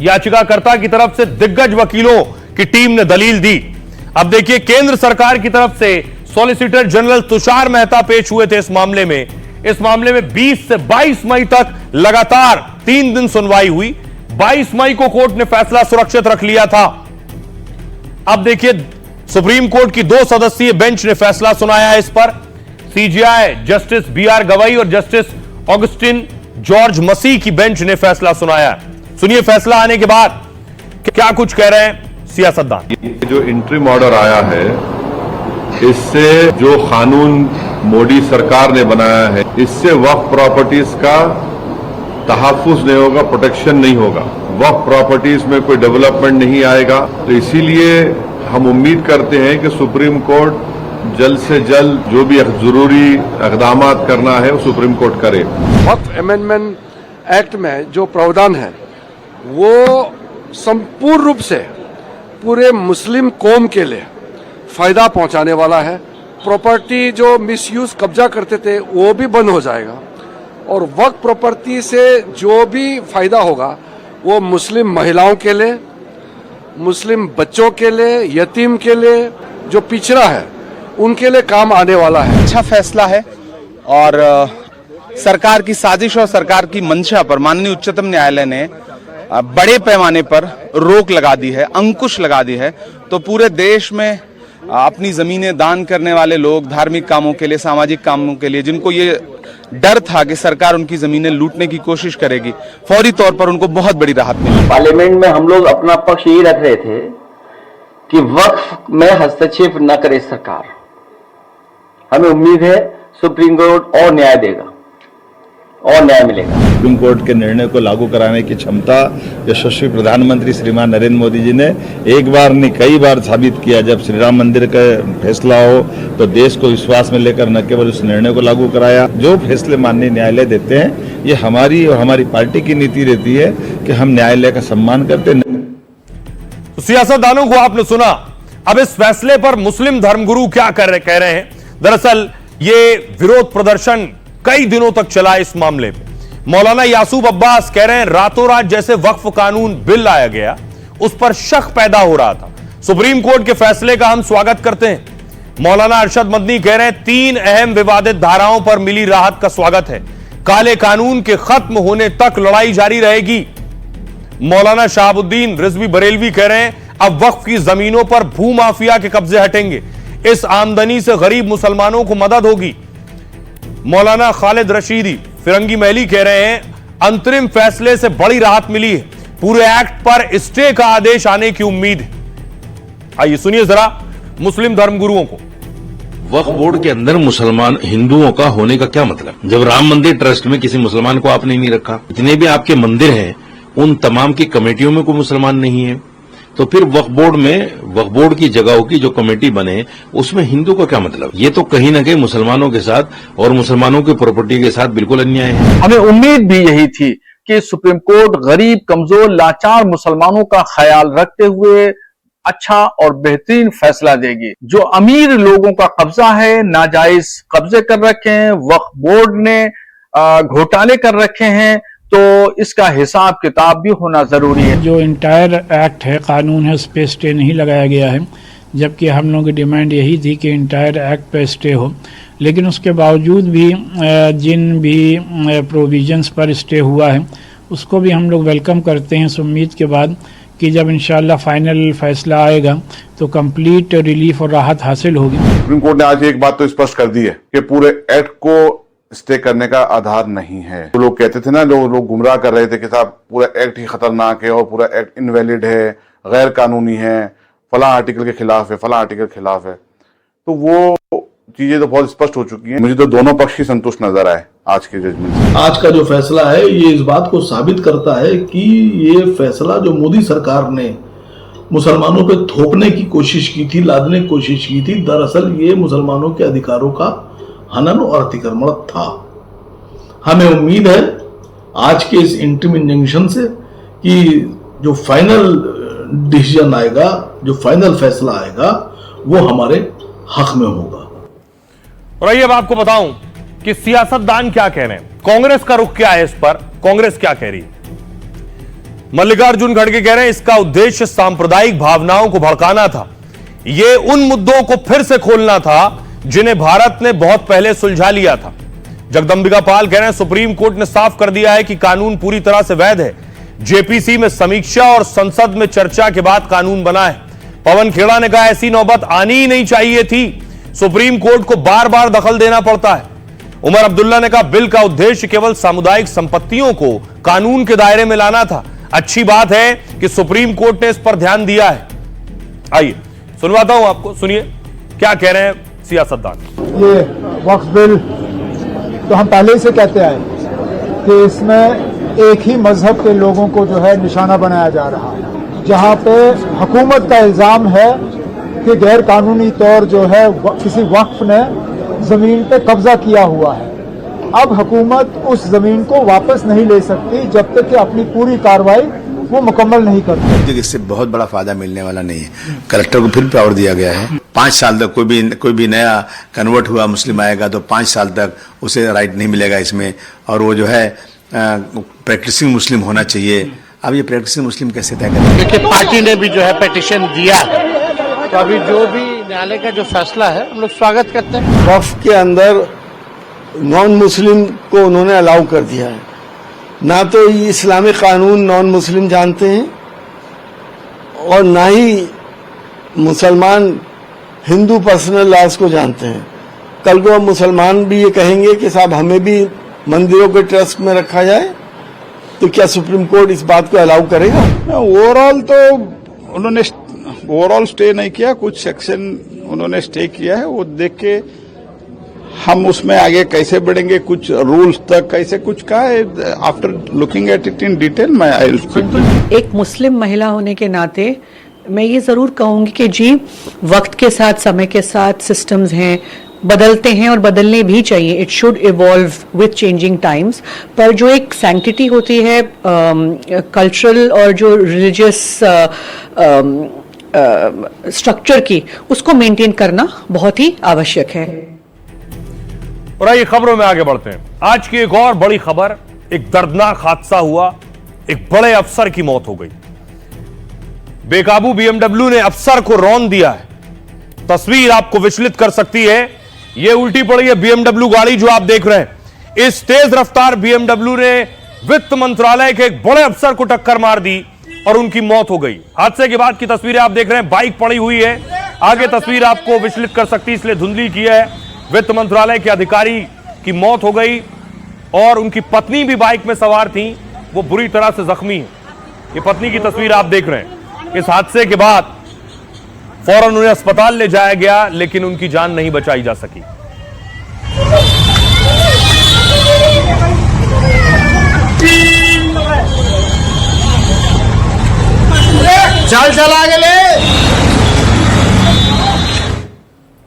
याचिकाकर्ता की तरफ से दिग्गज वकीलों की टीम ने दलील दी। अब देखिए केंद्र सरकार की तरफ से सॉलिसिटर जनरल तुषार मेहता पेश हुए थे इस मामले में। इस मामले में 20 से 22 मई तक लगातार 3 दिन सुनवाई हुई। 22 मई को कोर्ट ने फैसला सुरक्षित रख लिया था। अब देखिए सुप्रीम कोर्ट की 2 सदस्यीय बेंच ने फैसला सुनाया है इस पर। सीजेआई जस्टिस बीआर गवई और जस्टिस ऑगस्टिन जॉर्ज मसीह की बेंच ने फैसला सुनाया। सुनिए फैसला आने के बाद क्या कुछ कह रहे हैं सियासतदान। जो इंटरिम ऑर्डर आया है, इससे जो कानून मोदी सरकार ने बनाया है, इससे वक्फ प्रॉपर्टीज का तहफ्फुज नहीं होगा, प्रोटेक्शन नहीं होगा, वक्फ प्रॉपर्टीज में कोई डेवलपमेंट नहीं आएगा। तो इसीलिए हम उम्मीद करते हैं कि सुप्रीम कोर्ट जल्द से जल्द जो भी जरूरी इक़दाम करना है वो सुप्रीम कोर्ट करे। वक्फ अमेंडमेंट एक्ट में जो प्रावधान है वो संपूर्ण रूप से पूरे मुस्लिम कौम के लिए फायदा पहुंचाने वाला है। प्रॉपर्टी जो मिसयूज कब्जा करते थे वो भी बंद हो जाएगा और वक्फ प्रॉपर्टी से जो भी फायदा होगा वो मुस्लिम महिलाओं के लिए, मुस्लिम बच्चों के लिए, यतीम के लिए, जो पिछड़ा है उनके लिए काम आने वाला है। अच्छा फैसला है और सरकार की साजिश और सरकार की मंशा पर माननीय उच्चतम न्यायालय ने बड़े पैमाने पर रोक लगा दी है, अंकुश लगा दी है। तो पूरे देश में अपनी जमीनें दान करने वाले लोग, धार्मिक कामों के लिए, सामाजिक कामों के लिए, जिनको ये डर था कि सरकार उनकी जमीनें लूटने की कोशिश करेगी, फौरी तौर पर उनको बहुत बड़ी राहत मिली। पार्लियामेंट में हम लोग अपना पक्ष यही रख रहे थे कि वक्फ में हस्तक्षेप न करे सरकार। हमें उम्मीद है सुप्रीम कोर्ट और न्याय देगा और न्याय मिलेगा। सुप्रीम कोर्ट के निर्णय को लागू कराने की क्षमता यशस्वी प्रधानमंत्री श्रीमान नरेंद्र मोदी जी ने एक बार नहीं कई बार साबित किया। जब श्री राम मंदिर का फैसला हो तो देश को विश्वास में लेकर न केवल उस निर्णय को लागू कराया। जो फैसले माननीय न्यायालय देते हैं, ये हमारी और हमारी पार्टी की नीति रहती है कि हम न्यायालय का सम्मान करते हैं। तो सियासतदानों को आपने सुना। अब इस फैसले पर मुस्लिम धर्मगुरु क्या कह रहे हैं। दरअसल ये विरोध प्रदर्शन कई दिनों तक चला इस मामले में। मौलाना यासूब अब्बास कह रहे हैं रातों रात जैसे वक्फ कानून बिल लाया गया, उस पर शक पैदा हो रहा था। सुप्रीम कोर्ट के फैसले का हम स्वागत करते हैं। मौलाना अरशद मदनी कह रहे हैं 3 अहम विवादित धाराओं पर मिली राहत का स्वागत है। काले कानून के खत्म होने तक लड़ाई जारी रहेगी। मौलाना शहाबुद्दीन रिजवी बरेलवी कह रहे हैं अब वक्फ की जमीनों पर भूमाफिया के कब्जे हटेंगे, इस आमदनी से गरीब मुसलमानों को मदद होगी। मौलाना खालिद रशीदी फिरंगी महली कह रहे हैं अंतरिम फैसले से बड़ी राहत मिली है, पूरे एक्ट पर स्टे का आदेश आने की उम्मीद है। आइए सुनिए जरा मुस्लिम धर्मगुरुओं को। वक्फ बोर्ड के अंदर मुसलमान हिंदुओं का होने का क्या मतलब? जब राम मंदिर ट्रस्ट में किसी मुसलमान को आपने नहीं रखा, जितने भी आपके मंदिर हैं उन तमाम की कमेटियों में कोई मुसलमान नहीं है, तो फिर वक्फ बोर्ड में वक्फ बोर्ड की जगहों की जो कमेटी बने उसमें हिंदू का क्या मतलब? ये तो कहीं ना कहीं मुसलमानों के साथ और मुसलमानों की प्रॉपर्टी के साथ बिल्कुल अन्याय है। हमें उम्मीद भी यही थी कि सुप्रीम कोर्ट गरीब, कमजोर, लाचार मुसलमानों का ख्याल रखते हुए अच्छा और बेहतरीन फैसला देगी। जो अमीर लोगों का कब्जा है, नाजायज कब्जे कर रखे हैं, वक्फ बोर्ड ने घोटाले कर रखे हैं, तो इसका हिसाब किताब भी होना जरूरी है। जो इंटायर एक्ट है, कानून है, उस पर स्टे नहीं लगाया गया है, जबकि हम लोगों की डिमांड यही थी कि इंटायर एक्ट पे स्टे हो। लेकिन उसके बावजूद भी जिन भी प्रोविजंस पर स्टे हुआ है उसको भी हम लोग वेलकम करते हैं इस उम्मीद के बाद कि जब इंशाल्लाह फाइनल फैसला आएगा तो कंप्लीट रिलीफ और राहत हासिल होगी। सुप्रीम कोर्ट ने आज एक बात तो स्पष्ट कर दी है कि पूरे एक्ट को स्टे करने का आधार नहीं है। तो लोग कहते थे ना, लोग गुमराह कर रहे थे कि साहब पूरा एक्ट ही खतरनाक है और पूरा एक्ट इनवैलिड है, गैर कानूनी है, फला आर्टिकल के खिलाफ है, फला आर्टिकल के खिलाफ है। तो वो चीजें तो बहुत स्पष्ट हो चुकी हैं। मुझे तो दोनों पक्ष ही संतुष्ट नजर आए आज के जजमेंट से। आज का जो फैसला है ये इस बात को साबित करता है कि ये फैसला जो मोदी सरकार ने मुसलमानों पे थोपने की कोशिश की थी, लादने की कोशिश की थी, दरअसल ये मुसलमानों के अधिकारों का हनन और अतिक्रमण था। हमें उम्मीद है आज के इस इंटरिम इंजंक्शन से कि जो फाइनल डिसीजन आएगा, जो फाइनल फैसला आएगा, वो हमारे हक में होगा। और आइए अब आपको बताऊं कि सियासतदान क्या कह रहे हैं, कांग्रेस का रुख क्या है इस पर, कांग्रेस क्या कह रही है। मल्लिकार्जुन खड़गे कह रहे हैं इसका उद्देश्य सांप्रदायिक भावनाओं को भड़काना था, यह उन मुद्दों को फिर से खोलना था जिन्हें भारत ने बहुत पहले सुलझा लिया था। जगदंबिका पाल कह रहे हैं सुप्रीम कोर्ट ने साफ कर दिया है कि कानून पूरी तरह से वैध है, जेपीसी में समीक्षा और संसद में चर्चा के बाद कानून बना है। पवन खेड़ा ने कहा ऐसी नौबत आनी ही नहीं चाहिए थी, सुप्रीम कोर्ट को बार बार दखल देना पड़ता है। उमर अब्दुल्ला ने कहा बिल का उद्देश्य केवल सामुदायिक संपत्तियों को कानून के दायरे में लाना था, अच्छी बात है कि सुप्रीम कोर्ट ने इस पर ध्यान दिया है। आइए सुनवाता हूं आपको, सुनिए क्या कह रहे हैं सियासतदान। ये वक्फ बिल तो हम पहले से कहते आए कि इसमें एक ही मजहब के लोगों को जो है निशाना बनाया जा रहा है, जहां पे हुकूमत का इल्जाम है कि गैर कानूनी तौर जो है किसी वक्फ ने जमीन पे कब्जा किया हुआ है। अब हुकूमत उस जमीन को वापस नहीं ले सकती जब तक कि अपनी पूरी कार्रवाई वो मुकम्मल नहीं करती। इससे बहुत बड़ा फायदा मिलने वाला नहीं है। कलेक्टर को फिर पावर दिया गया है, 5 साल तक कोई भी नया कन्वर्ट हुआ मुस्लिम आएगा तो 5 साल तक उसे राइट नहीं मिलेगा इसमें, और वो जो है प्रैक्टिसिंग मुस्लिम होना चाहिए। अब ये प्रैक्टिसिंग मुस्लिम कैसे तय करें? क्योंकि पार्टी ने भी जो है पिटीशन दिया है, तो अभी जो भी न्यायालय का जो फैसला है हम लोग स्वागत करते हैं। वक्फ के अंदर नॉन मुस्लिम को उन्होंने अलाउ कर दिया है, ना तो इस्लामिक कानून नॉन मुस्लिम जानते हैं और ना ही मुसलमान हिंदू पर्सनल लॉज को जानते हैं। कल को मुसलमान भी ये कहेंगे कि साहब हमें भी मंदिरों के ट्रस्ट में रखा जाए, तो क्या सुप्रीम कोर्ट इस बात को अलाउ करेगा? ओवरऑल तो उन्होंने ओवरऑल स्टे नहीं किया, कुछ सेक्शन उन्होंने स्टे किया है, वो देख के हम उसमें आगे कैसे बढ़ेंगे, कुछ रूल्स तक कैसे कुछ का है। After looking at it in detail मैं आई विल स्पीक। एक मुस्लिम महिला होने के नाते मैं ये जरूर कहूंगी कि जी वक्त के साथ, समय के साथ सिस्टम्स हैं, बदलते हैं और बदलने भी चाहिए। It should evolve with changing times, पर जो एक सैंक्टिटी होती है कल्चरल और जो रिलीजियस स्ट्रक्चर की, उसको मेंटेन करना बहुत ही आवश्यक है। और आइए खबरों में आगे बढ़ते हैं। आज की एक और बड़ी खबर, एक दर्दनाक हादसा हुआ, एक बड़े अफसर की मौत हो गई। बेकाबू बीएमडब्ल्यू ने अफसर को रौंद दिया है। तस्वीर आपको विचलित कर सकती है, यह उल्टी पड़ी है बीएमडब्ल्यू गाड़ी जो आप देख रहे हैं। इस तेज रफ्तार बीएमडब्ल्यू ने वित्त मंत्रालय के एक बड़े अफसर को टक्कर मार दी और उनकी मौत हो गई। हादसे के बाद की तस्वीरें आप देख रहे हैं, बाइक पड़ी हुई है, आगे तस्वीर आपको विचलित कर सकती है इसलिए धुंधली की है। वित्त मंत्रालय के अधिकारी की मौत हो गई और उनकी पत्नी भी बाइक में सवार थी, वो बुरी तरह से जख्मी है। ये पत्नी की तस्वीर आप देख रहे हैं। इस हादसे के बाद फौरन उन्हें अस्पताल ले जाया गया, लेकिन उनकी जान नहीं बचाई जा सकी। चल आगे ले।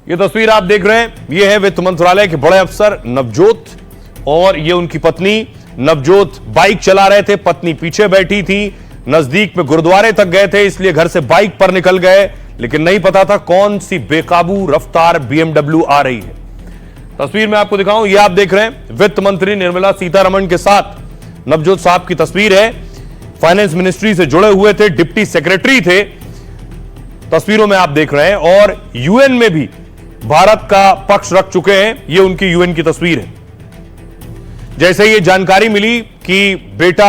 ये तस्वीर आप देख रहे हैं, ये है वित्त मंत्रालय के बड़े अफसर नवजोत और ये उनकी पत्नी। नवजोत बाइक चला रहे थे, पत्नी पीछे बैठी थी, नजदीक में गुरुद्वारे तक गए थे, इसलिए घर से बाइक पर निकल गए, लेकिन नहीं पता था कौन सी बेकाबू रफ्तार बीएमडब्ल्यू आ रही है। तस्वीर में आपको दिखाऊं, ये आप देख रहे हैं वित्त मंत्री निर्मला सीतारमण के साथ नवजोत साहब की तस्वीर है। फाइनेंस मिनिस्ट्री से जुड़े हुए थे, डिप्टी सेक्रेटरी थे, तस्वीरों में आप देख रहे हैं। और यूएन में भी भारत का पक्ष रख चुके हैं। ये उनकी यूएन की तस्वीर है। जैसे ये जानकारी मिली कि बेटा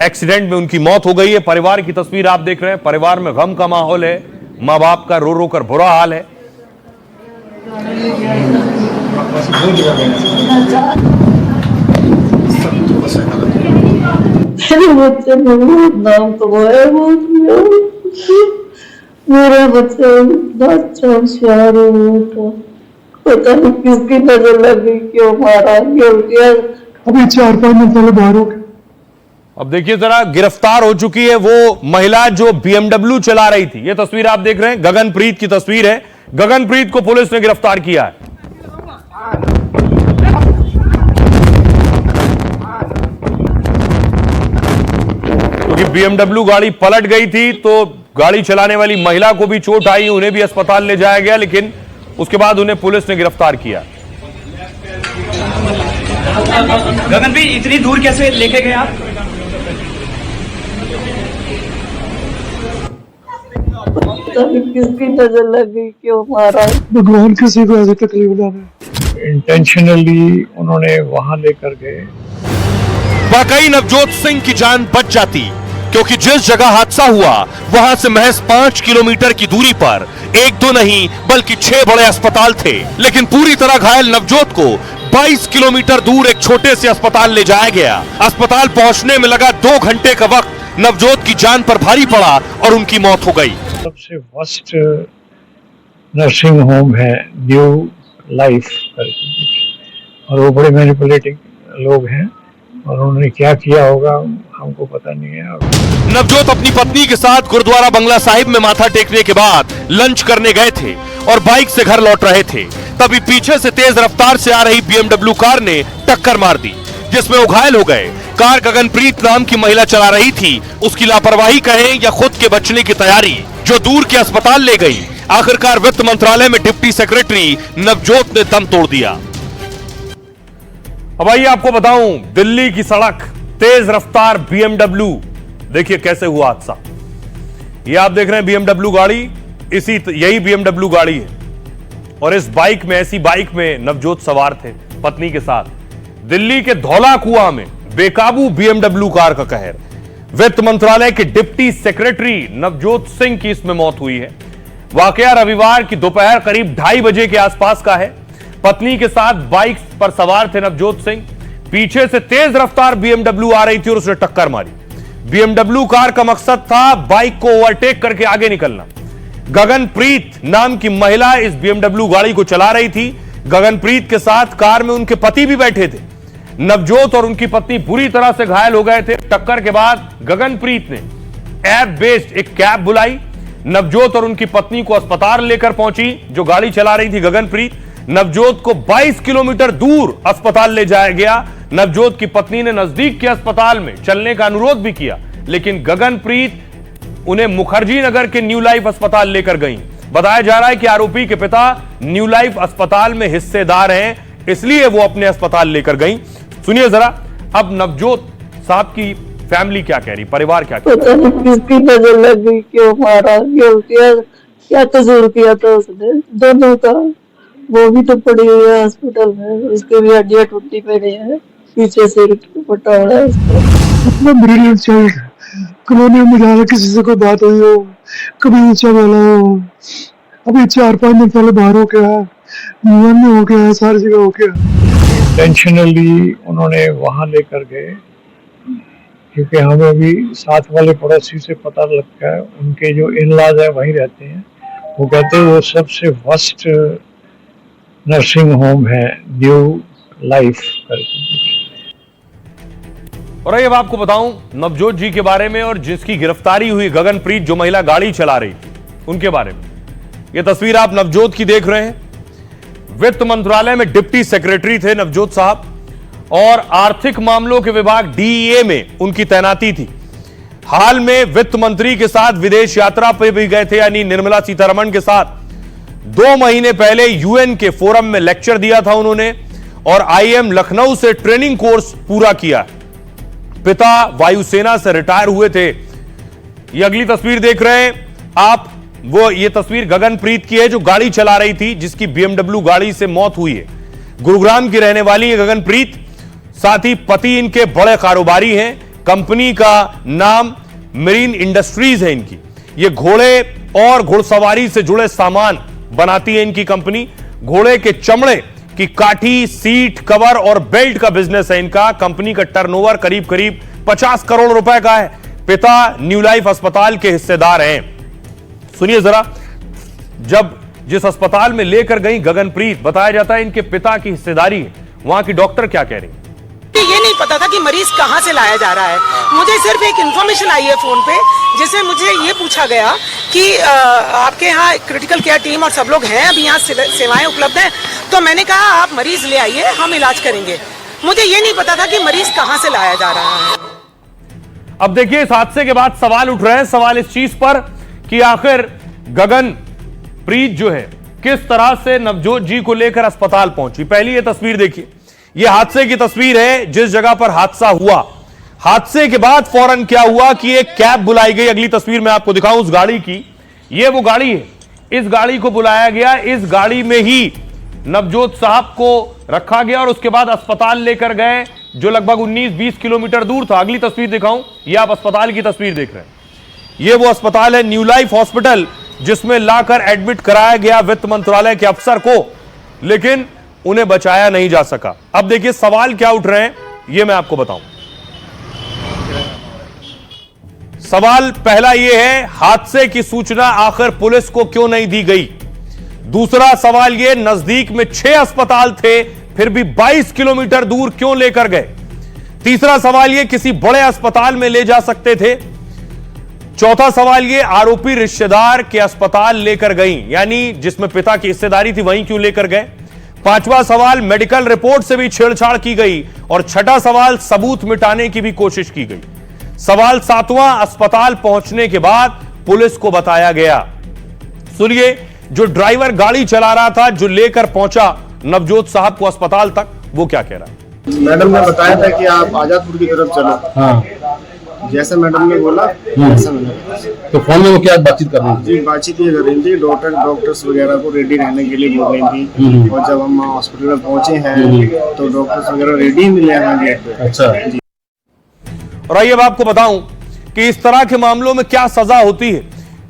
एक्सीडेंट में उनकी मौत हो गई है, परिवार की तस्वीर आप देख रहे हैं। परिवार में गम का माहौल है, मां बाप का रो रो कर बुरा हाल है। बच्चे ने बहुत नाम कमाया, मेरा बच्चा अच्छा होशियार है, पता नहीं किसकी नजर लगी, क्यों मारा, क्यों किया। अभी 4-5 दिन पहले बाहर हो गए। अब देखिए जरा, गिरफ्तार हो चुकी है वो महिला जो BMW चला रही थी। ये तस्वीर आप देख रहे हैं, गगनप्रीत की तस्वीर है। गगनप्रीत को पुलिस ने गिरफ्तार किया है। क्योंकि BMW गाड़ी पलट गई थी तो गाड़ी चलाने वाली महिला को भी चोट आई, उन्हें भी अस्पताल ले जाया गया, लेकिन उसके बाद उन्हें पुलिस ने गिरफ्तार किया। गगनप्रीत इतनी दूर कैसे लेके गए आप? किसकी नजर लगी, क्यों मारा। भगवान किसी को ऐसी तकलीफ ना दे। इंटेंशनली उन्होंने वहां लेकर गए। वाकई नवजोत सिंह की जान बच जाती, क्योंकि जिस जगह हादसा हुआ वहां से महज 5 किलोमीटर की दूरी पर 1-2 नहीं बल्कि 6 बड़े अस्पताल थे। लेकिन पूरी तरह घायल नवजोत को 22 किलोमीटर दूर एक छोटे से अस्पताल ले जाया गया। अस्पताल पहुंचने में लगा 2 घंटे का वक्त नवजोत की जान पर भारी पड़ा और उनकी मौत हो गई। सबसे वर्स्ट नर्सिंग होम है न्यू लाइफ करके, और वो बड़े मैनिपुलेटिंग लोग हैं और उन्होंने क्या किया होगा हमको पता नहीं है। नवजोत अपनी पत्नी के साथ गुरुद्वारा बंगला साहिब में माथा टेकने के बाद लंच करने गए थे और बाइक से घर लौट रहे थे। तभी पीछे से तेज रफ्तार से आ रही BMW कार ने टक्कर मार दी, जिसमें वो घायल हो गए। कार गगनप्रीत नाम की महिला चला रही थी, उसकी लापरवाही कहें या खुद के बचने की तैयारी, जो दूर के अस्पताल ले गई। आखिरकार वित्त मंत्रालय में डिप्टी सेक्रेटरी नवजोत ने दम तोड़ दिया। अब आइए आपको बताऊं, दिल्ली की सड़क, तेज रफ्तार BMW, देखिए कैसे हुआ हादसा। ये आप देख रहे हैं BMW गाड़ी, यही BMW गाड़ी है और इस बाइक में, ऐसी बाइक में नवजोत सवार थे पत्नी के साथ। दिल्ली के धौला कुआं में बेकाबू BMW कार का कहर। वित्त मंत्रालय के डिप्टी सेक्रेटरी नवजोत सिंह की इसमें मौत हुई है। वाकया रविवार की दोपहर करीब 2:30 बजे के आसपास का है। पत्नी के साथ बाइक पर सवार थे नवजोत सिंह। पीछे से तेज रफ्तार BMW आ रही थी और उसने टक्कर मारी। BMW कार का मकसद था बाइक को ओवरटेक करके आगे निकलना। गगनप्रीत नाम की महिला इस BMW गाड़ी को चला रही थी। गगनप्रीत के साथ कार में उनके पति भी बैठे थे। नवजोत और उनकी पत्नी बुरी तरह से घायल हो गए थे। टक्कर के बाद गगनप्रीत ने ऐप बेस्ड एक कैब बुलाई। नवजोत और उनकी पत्नी को अस्पताल लेकर पहुंची जो गाड़ी चला रही थी गगनप्रीत। नवजोत को 22 किलोमीटर दूर अस्पताल ले जाया गया। नवजोत की पत्नी ने नजदीक के अस्पताल में चलने का अनुरोध भी किया, लेकिन गगनप्रीत उन्हें मुखर्जी नगर के न्यू लाइफ अस्पताल लेकर गई। बताया जा रहा है कि आरोपी के पिता न्यू लाइफ अस्पताल में हिस्सेदार हैं, इसलिए वो अपने अस्पताल लेकर गई। सुनिए जरा, अब नवजोत साहब की फैमिली क्या कह रही, परिवार क्या कह रही। पता नहीं किसकी नजर लग गई, क्यों मारा, क्यों किया, क्या कसूर किया था उसने। दोनों का, वो भी तो पड़ी हुई है हॉस्पिटल में, उसके भी हड्डियां टूटी पड़ी है, पीछे से पट्टा हो रहा है उसको। ब्रिलियंट चाइल्ड, कॉलोनी में जाकर किसी से कोई बात हुई हो, कभी ऊंचा बोला हो। अभी 4-5 दिन पहले बाहर हो गया, यूएन में हो गया, सारी जगह हो गया। इंटेंशनली उन्होंने वहां लेकर गए, क्योंकि हमें भी साथ वाले पड़ोसी से पता लगता है, उनके जो इन-लॉज है वहीं रहते हैं। वो कहते हैं वो सबसे वर्स्ट नर्सिंग होम है न्यू लाइफ करके। और अब आपको बताऊं नवजोत जी के बारे में और जिसकी गिरफ्तारी हुई गगनप्रीत, जो महिला गाड़ी चला रही थी, उनके बारे में। यह तस्वीर आप नवजोत की देख रहे हैं। वित्त मंत्रालय में डिप्टी सेक्रेटरी थे नवजोत साहब और आर्थिक मामलों के विभाग DEA में उनकी तैनाती थी। हाल में वित्त मंत्री के साथ विदेश यात्रा पर भी गए थे, यानी निर्मला सीतारमण के साथ। 2 महीने पहले यूएन के फोरम में लेक्चर दिया था उन्होंने और IIM लखनऊ से ट्रेनिंग कोर्स पूरा किया। पिता वायुसेना से रिटायर हुए थे। ये अगली तस्वीर देख रहे हैं आप, वो ये तस्वीर गगनप्रीत की है जो गाड़ी चला रही थी, जिसकी BMW गाड़ी से मौत हुई है। गुरुग्राम की रहने वाली है गगनप्रीत, साथ ही पति इनके बड़े कारोबारी हैं। कंपनी का नाम मरीन इंडस्ट्रीज है इनकी। ये घोड़े और घुड़सवारी से जुड़े सामान बनाती है इनकी कंपनी। घोड़े के चमड़े की काठी, सीट कवर और बेल्ट का बिजनेस है इनका। कंपनी का टर्नओवर करीब करीब 50 करोड़ रुपए का है। पिता न्यू लाइफ अस्पताल के हिस्सेदार हैं। सुनिए जरा, जब जिस अस्पताल में लेकर गई गगनप्रीत, बताया जाता है इनके पिता की हिस्सेदारी है, वहां की डॉक्टर क्या कह रही है। ये नहीं पता था कि मरीज कहां से लाया जा रहा है। मुझे सिर्फ एक इन्फॉर्मेशन आई है फोन पे, जिसमें मुझे ये पूछा गया कि आपके यहाँ क्रिटिकल केयर टीम और सब लोग हैं, अभी यहाँ सेवाएं उपलब्ध हैं। तो मैंने कहा आप मरीज ले आइए, हम इलाज करेंगे। मुझे ये नहीं पता था कि मरीज कहां से लाया जा रहा है। अब देखिए, इस हादसे के बाद सवाल उठ रहे हैं, सवाल इस चीज पर कि आखिर गगनप्रीत जो है किस तरह से नवजोत जी को लेकर अस्पताल पहुंची। पहली ये तस्वीर देखिए, यह हादसे की तस्वीर है जिस जगह पर हादसा हुआ। हादसे के बाद फौरन क्या हुआ कि एक कैब बुलाई गई। अगली तस्वीर मैं आपको दिखाऊं उस गाड़ी की। यह वो गाड़ी है, इस गाड़ी को बुलाया गया। इस गाड़ी में ही नवजोत साहब को रखा गया और उसके बाद अस्पताल लेकर गए, जो लगभग 19-20 किलोमीटर दूर था। अगली तस्वीर दिखाऊं, यह आप अस्पताल की तस्वीर देख रहे हैं। यह वो अस्पताल है न्यू लाइफ हॉस्पिटल, जिसमें लाकर एडमिट कराया गया वित्त मंत्रालय के अफसर को, लेकिन उन्हें बचाया नहीं जा सका। अब देखिए सवाल क्या उठ रहे हैं, यह मैं आपको बताऊं। सवाल पहला यह है, हादसे की सूचना आखिर पुलिस को क्यों नहीं दी गई। दूसरा सवाल यह, नजदीक में 6 अस्पताल थे, फिर भी 22 किलोमीटर दूर क्यों लेकर गए। तीसरा सवाल यह, किसी बड़े अस्पताल में ले जा सकते थे। चौथा सवाल यह, आरोपी रिश्तेदार के अस्पताल लेकर गई, यानी जिसमें पिता की हिस्सेदारी थी वहीं क्यों लेकर गए। पांचवा सवाल, मेडिकल रिपोर्ट से भी छेड़छाड़ की गई। और छठा सवाल, सबूत मिटाने की भी कोशिश की गई। सवाल सातवां, अस्पताल पहुंचने के बाद पुलिस को बताया गया। सुनिए, जो ड्राइवर गाड़ी चला रहा था, जो लेकर पहुंचा नवजोत साहब को अस्पताल तक, वो क्या कह रहा है। मैडम ने बताया था कि आप आजादपुर की तरफ चलो। हाँ। जैसे मैडम ने बोला वैसा मैंने। तो फोन में वो क्या बातचीत कर रही थी? जी, बातचीत ये कर रही थी, डॉक्टर्स वगैरह को रेडी रहने के लिए बोल रही थी। और जब हम हॉस्पिटल में पहुंचे हैं तो डॉक्टर्स वगैरह रेडी ही मिले हमें गेट पे। अच्छा। और आइए अब आपको बताऊं कि इस तरह के मामलों में क्या सजा होती है।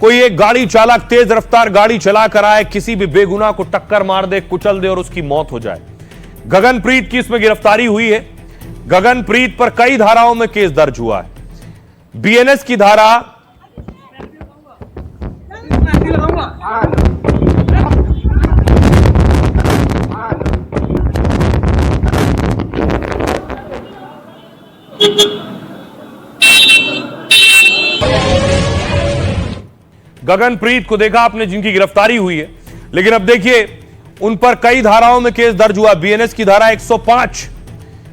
कोई एक गाड़ी चालक तेज रफ्तार गाड़ी चला कर आए, किसी भी बेगुनाह को टक्कर मार दे, कुचल दे और उसकी मौत हो जाए। गगनप्रीत की इसमें गिरफ्तारी हुई है। गगनप्रीत पर कई धाराओं में केस दर्ज हुआ है। BNS की धारा गगनप्रीत को देखा आपने, जिनकी गिरफ्तारी हुई है, लेकिन अब देखिए उन पर कई धाराओं में केस दर्ज हुआ। BNS की धारा 105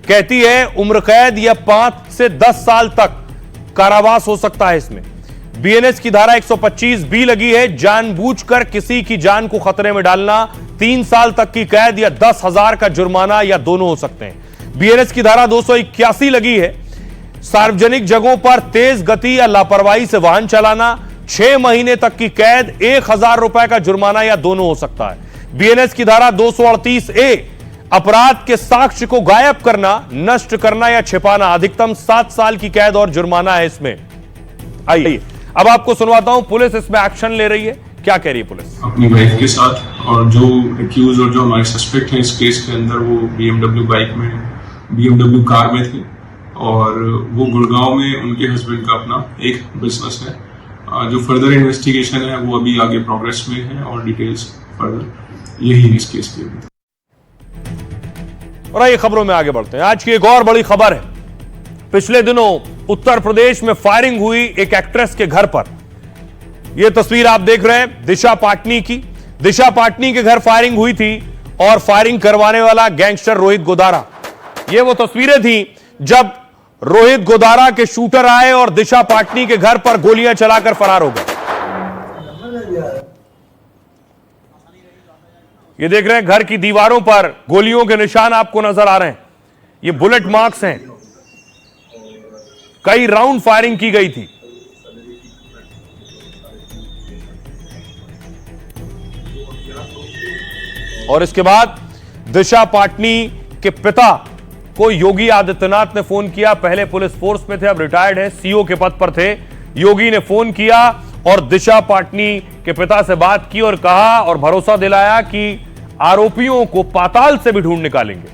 कहती है उम्र कैद या 5 से 10 साल तक कारावास हो सकता है। इसमें BNS की धारा 125B लगी है, जानबूझकर किसी की जान को खतरे में डालना, 3 साल तक की कैद या 10,000 का जुर्माना या दोनों हो सकते हैं। BNS की धारा 281 लगी है, सार्वजनिक जगहों पर तेज गति या लापरवाही से वाहन चलाना, 6 महीने तक की कैद, 1,000 रुपए का जुर्माना या दोनों हो सकता है। BNS की धारा 238A, अपराध के साक्ष्य को गायब करना, नष्ट करना या छिपाना, अधिकतम 7 साल की कैद और जुर्माना है इसमें। आइए अब आपको सुनवाता हूं, पुलिस इसमें एक्शन ले रही है, क्या कह रही है पुलिस। अपनी वाइफ के साथ, और जो एक्यूज और जो हमारे सस्पेक्ट हैं इस केस के अंदर, वो BMW बाइक में, BMW कार में थे और वो गुड़गांव में उनके हस्बैंड का अपना एक बिजनेस है। जो फर्दर इन्वेस्टिगेशन है वो अभी आगे प्रोग्रेस में है और डिटेल्स फर्दर यही इस केस की। और आइए खबरों में आगे बढ़ते हैं। आज की एक और बड़ी खबर है, पिछले दिनों उत्तर प्रदेश में फायरिंग हुई एक एक्ट्रेस के घर पर। यह तस्वीर आप देख रहे हैं दिशा पाटनी की। दिशा पाटनी के घर फायरिंग हुई थी और फायरिंग करवाने वाला गैंगस्टर रोहित गोदारा। ये वो तस्वीरें थी जब रोहित गोदारा के शूटर आए और दिशा पाटनी के घर पर गोलियां चलाकर फरार हो गए। ये देख रहे हैं घर की दीवारों पर गोलियों के निशान आपको नजर आ रहे हैं। ये बुलेट मार्क्स हैं, कई राउंड फायरिंग की गई थी। और इसके बाद दिशा पाटनी के पिता को योगी आदित्यनाथ ने फोन किया। पहले पुलिस फोर्स में थे, अब रिटायर्ड है, सीओ के पद पर थे। योगी ने फोन किया और दिशा पाटनी के पिता से बात की और कहा और भरोसा दिलाया कि आरोपियों को पाताल से भी ढूंढ निकालेंगे।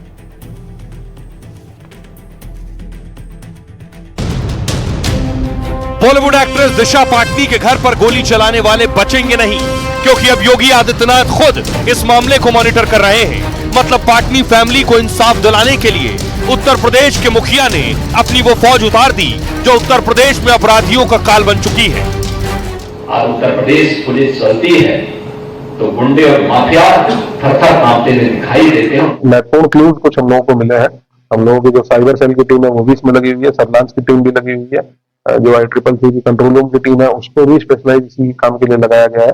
बॉलीवुड एक्ट्रेस दिशा पाटनी के घर पर गोली चलाने वाले बचेंगे नहीं, क्योंकि अब योगी आदित्यनाथ खुद इस मामले को मॉनिटर कर रहे हैं। मतलब पाटनी फैमिली को इंसाफ दिलाने के लिए उत्तर प्रदेश के मुखिया ने अपनी वो फौज उतार दी जो उत्तर प्रदेश में अपराधियों का काल बन चुकी है। आज उत्तर प्रदेश पुलिस चलती है तो गुंडे और माफिया थर-थर कांपते हुए दिखाई देते हैं। महत्वपूर्ण क्लूज कुछ हम लोगों को मिले हैं। हम लोगों की जो साइबर सेल की टीम है वो भी इसमें लगी हुई है, सर्विलांस की टीम भी लगी हुई है, जो ICCC की कंट्रोल रूम की टीम है उसको भी स्पेशलाइज इसी काम के लिए लगाया गया है।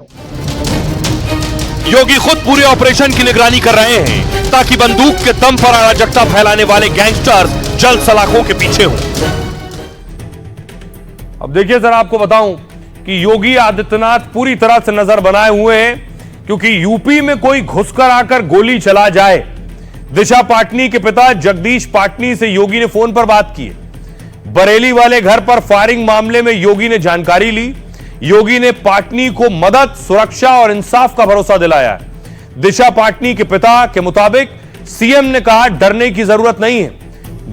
योगी खुद पूरे ऑपरेशन की निगरानी कर रहे हैं ताकि बंदूक के दम पर अराजकता फैलाने वाले गैंगस्टर्स जल्द सलाखों के पीछे हों। अब देखिए जरा, आपको बताऊं कि योगी आदित्यनाथ पूरी तरह से नजर बनाए हुए हैं, क्योंकि यूपी में कोई घुसकर आकर गोली चला जाए। दिशा पाटनी के पिता जगदीश पाटनी से योगी ने फोन पर बात की। बरेली वाले घर पर फायरिंग मामले में योगी ने जानकारी ली। योगी ने पाटनी को मदद, सुरक्षा और इंसाफ का भरोसा दिलाया है। दिशा पाटनी के पिता के मुताबिक सीएम ने कहा डरने की जरूरत नहीं है,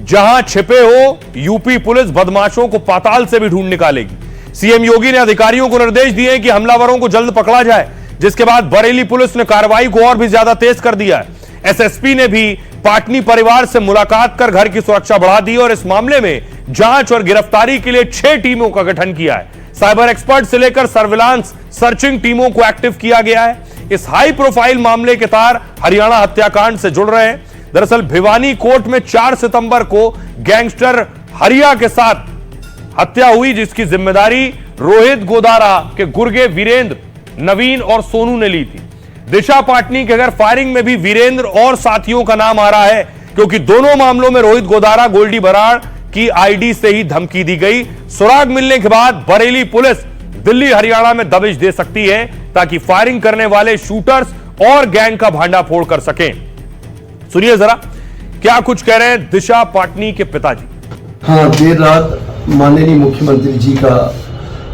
जहां छिपे हो यूपी पुलिस बदमाशों को पाताल से भी ढूंढ निकालेगी। सीएम योगी ने अधिकारियों को निर्देश दिए कि हमलावरों को जल्द पकड़ा जाए, जिसके बाद बरेली पुलिस ने कार्रवाई को और भी ज्यादा तेज कर दिया है। एसएसपी ने भी पाटनी परिवार से मुलाकात कर घर की सुरक्षा बढ़ा दी और इस मामले में जांच और गिरफ्तारी के लिए 6 टीमों का गठन किया है। साइबर एक्सपर्ट से लेकर सर्विलांस सर्चिंग टीमों को एक्टिव किया गया है। इस हाई प्रोफाइल मामले के तार हरियाणा हत्याकांड से जुड़ रहे हैं। दरअसल भिवानी कोर्ट में 4 सितंबर को गैंगस्टर हरिया के साथ हत्या हुई, जिसकी जिम्मेदारी रोहित गोदारा के गुर्गे वीरेंद्र, नवीन और सोनू ने ली थी। दिशा पाटनी के घर फायरिंग में भी वीरेंद्र और साथियों का नाम आ रहा है, क्योंकि दोनों मामलों में रोहित गोदारा, गोल्डी बराड़ की आईडी से ही धमकी दी गई। सुराग मिलने के बाद बरेली पुलिस दिल्ली हरियाणा में दबिश दे सकती है ताकि फायरिंग करने वाले शूटर्स और गैंग का भांडाफोड़ कर सकें। सुनिए जरा क्या कुछ कह रहे हैं दिशा पाटनी के पिताजी। हाँ, देर रात माननीय मुख्यमंत्री जी का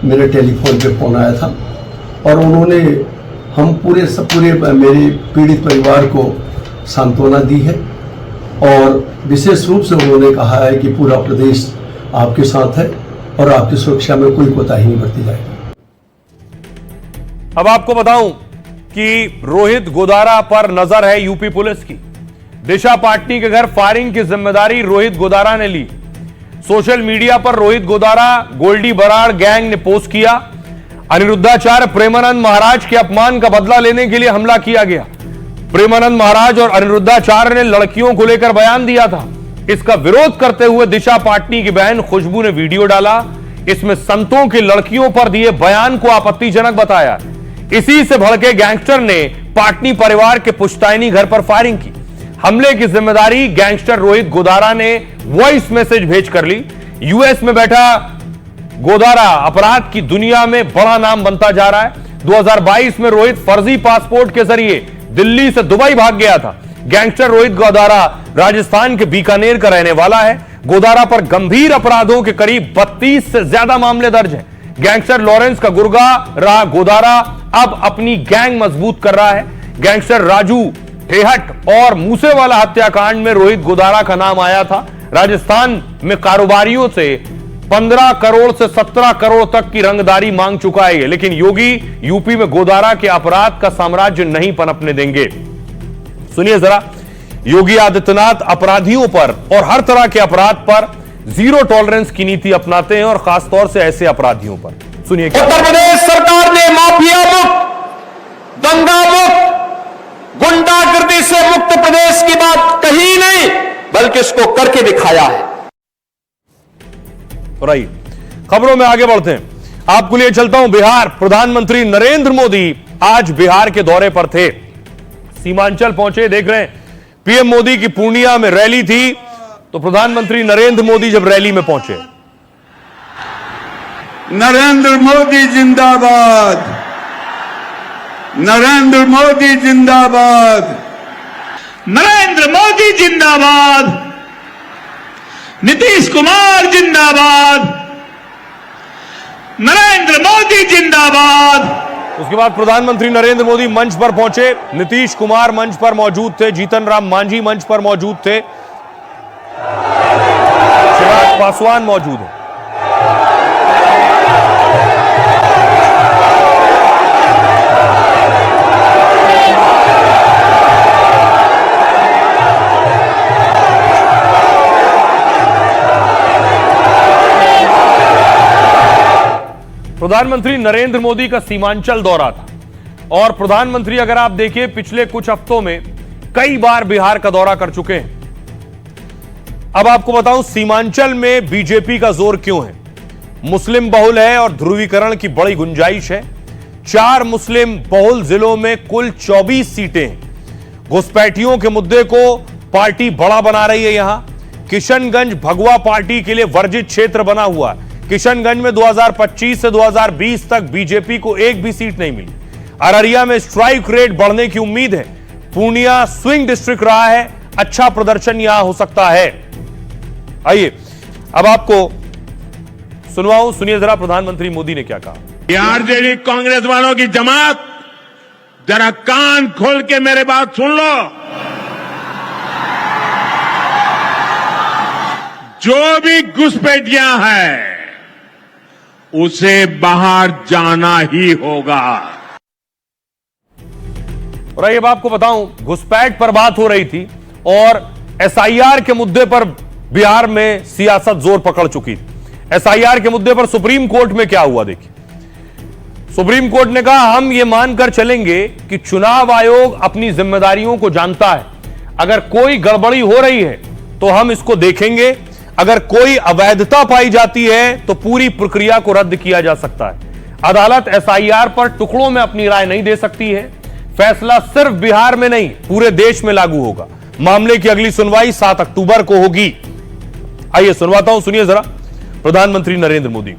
मेरे टेलीफोन पे फोन आया था और उन्होंने हम पूरे मेरे पीड़ित परिवार को सांत्वना दी है और विशेष रूप से उन्होंने कहा है कि पूरा प्रदेश आपके साथ है और आपकी सुरक्षा में कोई कोताही नहीं बरती जाएगी। अब आपको बताऊं कि रोहित गोदारा पर नजर है यूपी पुलिस की। दिशा पाटनी के घर फायरिंग की जिम्मेदारी रोहित गोदारा ने ली। सोशल मीडिया पर रोहित गोदारा, गोल्डी बराड़ गैंग ने पोस्ट किया। अनिरुद्धाचार्य प्रेमानंद महाराज के अपमान का बदला लेने के लिए हमला किया गया। प्रेमानंद महाराज और अनिरुद्धाचार्य ने लड़कियों को लेकर बयान दिया था। इसका विरोध करते हुए दिशा पाटनी की बहन खुशबू ने वीडियो डाला। इसमें संतों की लड़कियों पर दिए बयान को आपत्तिजनक बताया। इसी से भड़के गैंगस्टर ने पाटनी परिवार के पुश्तैनी घर पर फायरिंग की। हमले की जिम्मेदारी गैंगस्टर रोहित गोदारा ने वॉइस मैसेज भेजकर ली। यूएस में बैठा गोदारा अपराध की दुनिया में बड़ा नाम बनता जा रहा है। 2022 में रोहित फर्जी पासपोर्ट के जरिए दिल्ली से दुबई भाग गया था। गैंगस्टर रोहित गोदारा राजस्थान के बीकानेर का रहने वाला है। गोदारा पर गंभीर अपराधों के करीब 32 से ज्यादा मामले दर्ज हैं। गैंगस्टर लॉरेंस का गुर्गा रहा गोदारा अब अपनी गैंग मजबूत कर रहा है। गैंगस्टर राजू ठेहट और मूसेवाला हत्याकांड में रोहित गोदारा का नाम आया था। राजस्थान में कारोबारियों से 15 करोड़ से 17 करोड़ तक की रंगदारी मांग चुका है, लेकिन योगी यूपी में गोदारा के अपराध का साम्राज्य नहीं पनपने देंगे। सुनिए जरा, योगी आदित्यनाथ अपराधियों पर और हर तरह के अपराध पर जीरो टॉलरेंस की नीति अपनाते हैं और खासतौर से ऐसे अपराधियों पर। सुनिए। उत्तर प्रदेश सरकार ने माफिया मुक्त, दंगा मुक्त, गुंडागर्दी से मुक्त प्रदेश की बात कही नहीं, बल्कि इसको करके दिखाया है। राइट, खबरों में आगे बढ़ते हैं। आपको लिए चलता हूं बिहार। प्रधानमंत्री नरेंद्र मोदी आज बिहार के दौरे पर थे। सीमांचल पहुंचे, देख रहे हैं पीएम मोदी की पूर्णिया में रैली थी, तो प्रधानमंत्री नरेंद्र मोदी जब रैली में पहुंचे, नरेंद्र मोदी जिंदाबाद, नरेंद्र मोदी जिंदाबाद, नरेंद्र मोदी जिंदाबाद, नीतीश कुमार जिंदाबाद, नरेंद्र मोदी जिंदाबाद। उसके बाद प्रधानमंत्री नरेंद्र मोदी मंच पर पहुंचे, नीतीश कुमार मंच पर मौजूद थे, जीतन राम मांझी मंच पर मौजूद थे, चिराग पासवान मौजूद है। प्रधानमंत्री नरेंद्र मोदी का सीमांचल दौरा था और प्रधानमंत्री अगर आप देखिए पिछले कुछ हफ्तों में कई बार बिहार का दौरा कर चुके हैं। अब आपको बताऊं सीमांचल में बीजेपी का जोर क्यों है। मुस्लिम बहुल है और ध्रुवीकरण की बड़ी गुंजाइश है। 4 मुस्लिम बहुल जिलों में कुल 24 सीटें हैं। घुसपैठियों के मुद्दे को पार्टी बड़ा बना रही है। यहां किशनगंज भगवा पार्टी के लिए वर्जित क्षेत्र बना हुआ है। किशनगंज में 2025 से 2020 तक बीजेपी को एक भी सीट नहीं मिली। अररिया में स्ट्राइक रेट बढ़ने की उम्मीद है। पूर्णिया स्विंग डिस्ट्रिक्ट रहा है, अच्छा प्रदर्शन यहां हो सकता है। आइए अब आपको सुनवाऊं, सुनिए जरा प्रधानमंत्री मोदी ने क्या कहा। आरजेडी कांग्रेस वालों की जमात, जरा कान खोल के मेरे बात सुन लो। जो भी घुसपैठियां हैं उसे बाहर जाना ही होगा। और अब आपको बताऊं, घुसपैठ पर बात हो रही थी और एसआईआर के मुद्दे पर बिहार में सियासत जोर पकड़ चुकी थी। एसआईआर के मुद्दे पर सुप्रीम कोर्ट में क्या हुआ देखिए। सुप्रीम कोर्ट ने कहा हम ये मानकर चलेंगे कि चुनाव आयोग अपनी जिम्मेदारियों को जानता है। अगर कोई गड़बड़ी हो रही है तो हम इसको देखेंगे। अगर कोई अवैधता पाई जाती है तो पूरी प्रक्रिया को रद्द किया जा सकता है। अदालत एसआईआर पर टुकड़ों में अपनी राय नहीं दे सकती है। फैसला सिर्फ बिहार में नहीं पूरे देश में लागू होगा। मामले की अगली सुनवाई 7 अक्टूबर को होगी। आइए सुनवाता हूं, सुनिए जरा प्रधानमंत्री नरेंद्र मोदी।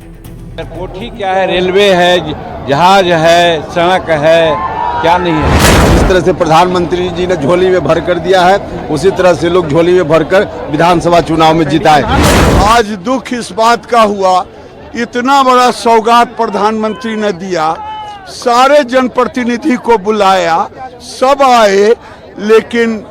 कोठी क्या है, रेलवे है, जहाज है, सड़क है, क्या नहीं है। जिस तरह से प्रधानमंत्री जी ने झोली में भर कर दिया है, उसी तरह से लोग झोली में भरकर विधानसभा चुनाव में जिताए। आज दुख इस बात का हुआ, इतना बड़ा सौगात प्रधानमंत्री ने दिया, सारे जनप्रतिनिधि को बुलाया, सब आए, लेकिन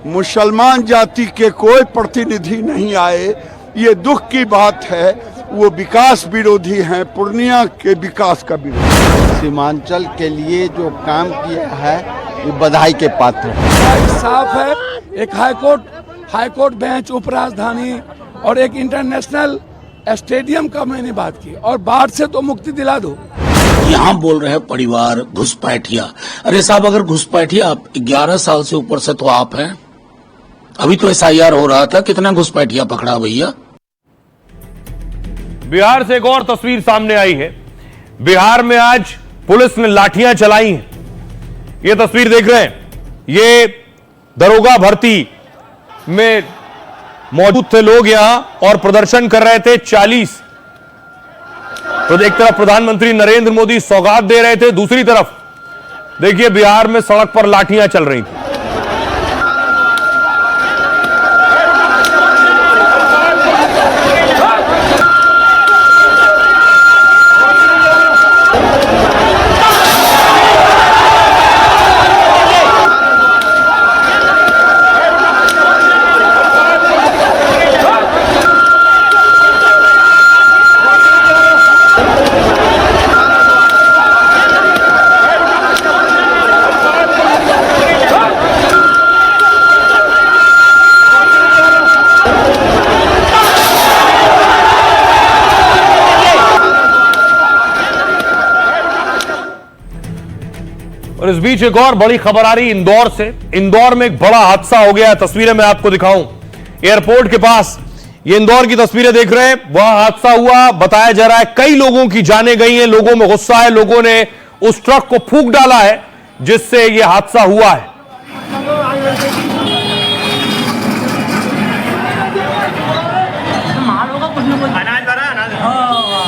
मुसलमान जाति के कोई प्रतिनिधि नहीं आए। ये दुख की बात है। वो विकास विरोधी हैं, पूर्णिया के विकास का विरोधी। सीमांचल के लिए जो काम किया है ये बधाई के पात्र है। साफ है, एक हाईकोर्ट बेंच, उपराजधानी और एक इंटरनेशनल स्टेडियम का मैंने बात की, और बाढ़ से तो मुक्ति दिला दो। यहाँ बोल रहे हैं परिवार घुसपैठिया। अरे साहब, अगर घुसपैठिया आप 11 साल से ऊपर से तो आप हैं। अभी तो एसआईआर हो रहा था, कितना घुसपैठिया पकड़ा भैया। बिहार से एक और तस्वीर सामने आई है। बिहार में आज पुलिस ने लाठियां चलाई हैं। ये तस्वीर देख रहे हैं, ये दरोगा भर्ती में मौजूद थे लोग यहां और प्रदर्शन कर रहे थे 40। तो एक तरफ प्रधानमंत्री नरेंद्र मोदी सौगात दे रहे थे, दूसरी तरफ देखिए बिहार में सड़क पर लाठियां चल रही थी। और इस बीच एक और बड़ी खबर आ रही इंदौर से। इंदौर में एक बड़ा हादसा हो गया है। तस्वीरें मैं आपको दिखाऊं, एयरपोर्ट के पास ये इंदौर की तस्वीरें देख रहे हैं। वहां हादसा हुआ, बताया जा रहा है कई लोगों की जानें गई हैं। लोगों में गुस्सा है, लोगों ने उस ट्रक को फूंक डाला है जिससे यह हादसा हुआ है।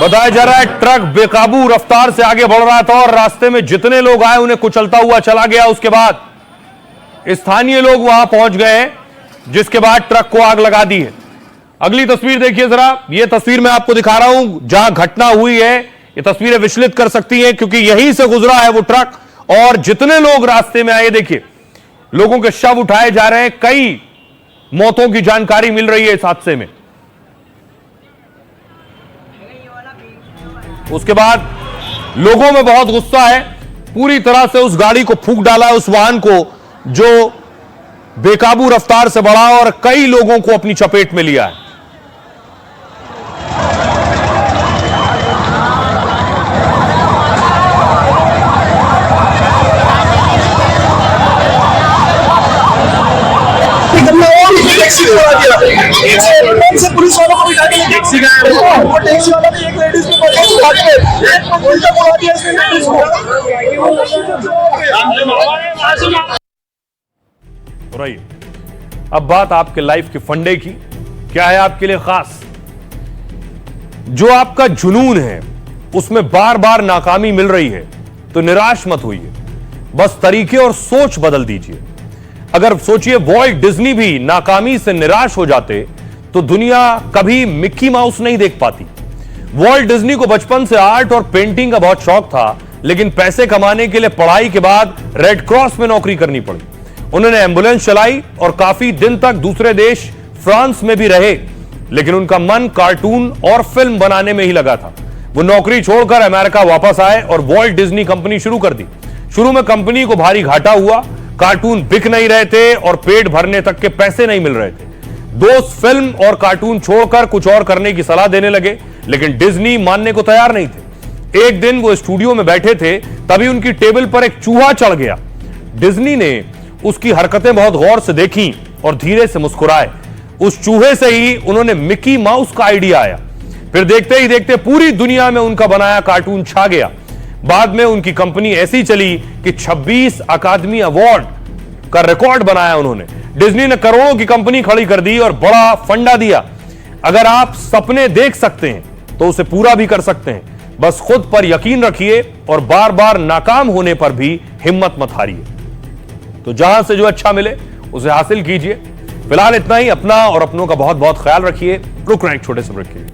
बताया जा रहा है ट्रक बेकाबू रफ्तार से आगे बढ़ रहा था और रास्ते में जितने लोग आए उन्हें कुचलता हुआ चला गया। उसके बाद स्थानीय लोग वहां पहुंच गए, जिसके बाद ट्रक को आग लगा दी है। अगली तस्वीर देखिए जरा, यह तस्वीर मैं आपको दिखा रहा हूं जहां घटना हुई है। ये तस्वीरें विचलित कर सकती हैं क्योंकि यहीं से गुजरा है वो ट्रक और जितने लोग रास्ते में आए, देखिए लोगों के शव उठाए जा रहे हैं। कई मौतों की जानकारी मिल रही है इस हादसे में। उसके बाद लोगों में बहुत गुस्सा है, पूरी तरह से उस गाड़ी को फूंक डाला, उस वाहन को जो बेकाबू रफ्तार से बढ़ा और कई लोगों को अपनी चपेट में लिया है। पुलिस वालों को बिठा के टैक्सी का टैक्सी वाला ने एक लेडीज को उल्टा बोला दिया इसने लेडीज को। रही अब बात आपके लाइफ के फंडे की, क्या है आपके लिए खास? जो आपका जुनून है उसमें बार बार नाकामी मिल रही है तो निराश मत होइए, बस तरीके और सोच बदल दीजिए। अगर सोचिए वॉल्ट डिज्नी भी नाकामी से निराश हो जाते तो दुनिया कभी मिक्की माउस नहीं देख पाती। वॉल्ट डिज्नी को बचपन से आर्ट और पेंटिंग का बहुत शौक था, लेकिन पैसे कमाने के लिए पढ़ाई के बाद रेड क्रॉस में नौकरी करनी पड़ी। उन्होंने एम्बुलेंस चलाई और काफी दिन तक दूसरे देश फ्रांस में भी रहे, लेकिन उनका मन कार्टून और फिल्म बनाने में ही लगा था। वो नौकरी छोड़कर अमेरिका वापस आए और वॉल्ट डिज्नी कंपनी शुरू कर दी। शुरू में कंपनी को भारी घाटा हुआ, कार्टून बिक नहीं रहे थे और पेट भरने तक के पैसे नहीं मिल रहे थे। दोस्त फिल्म और कार्टून छोड़कर कुछ और करने की सलाह देने लगे, लेकिन डिज्नी मानने को तैयार नहीं थे। एक दिन वो स्टूडियो में बैठे थे, तभी उनकी टेबल पर एक चूहा चढ़ गया। डिज्नी ने उसकी हरकतें बहुत गौर से देखी और धीरे से मुस्कुराए। उस चूहे से ही उन्होंने मिकी माउस का आइडिया आया। फिर देखते ही देखते पूरी दुनिया में उनका बनाया कार्टून छा गया। बाद में उनकी कंपनी ऐसी चली कि 26 अकादमी अवार्ड का रिकॉर्ड बनाया उन्होंने। डिज्नी ने करोड़ों की कंपनी खड़ी कर दी और बड़ा फंडा दिया। अगर आप सपने देख सकते हैं तो उसे पूरा भी कर सकते हैं, बस खुद पर यकीन रखिए और बार बार नाकाम होने पर भी हिम्मत मत हारिए। तो जहां से जो अच्छा मिले उसे हासिल कीजिए। फिलहाल इतना ही। अपना और अपनों का बहुत बहुत ख्याल रखिए। रुक रहे हैं एक छोटे से ब्रेक के लिए।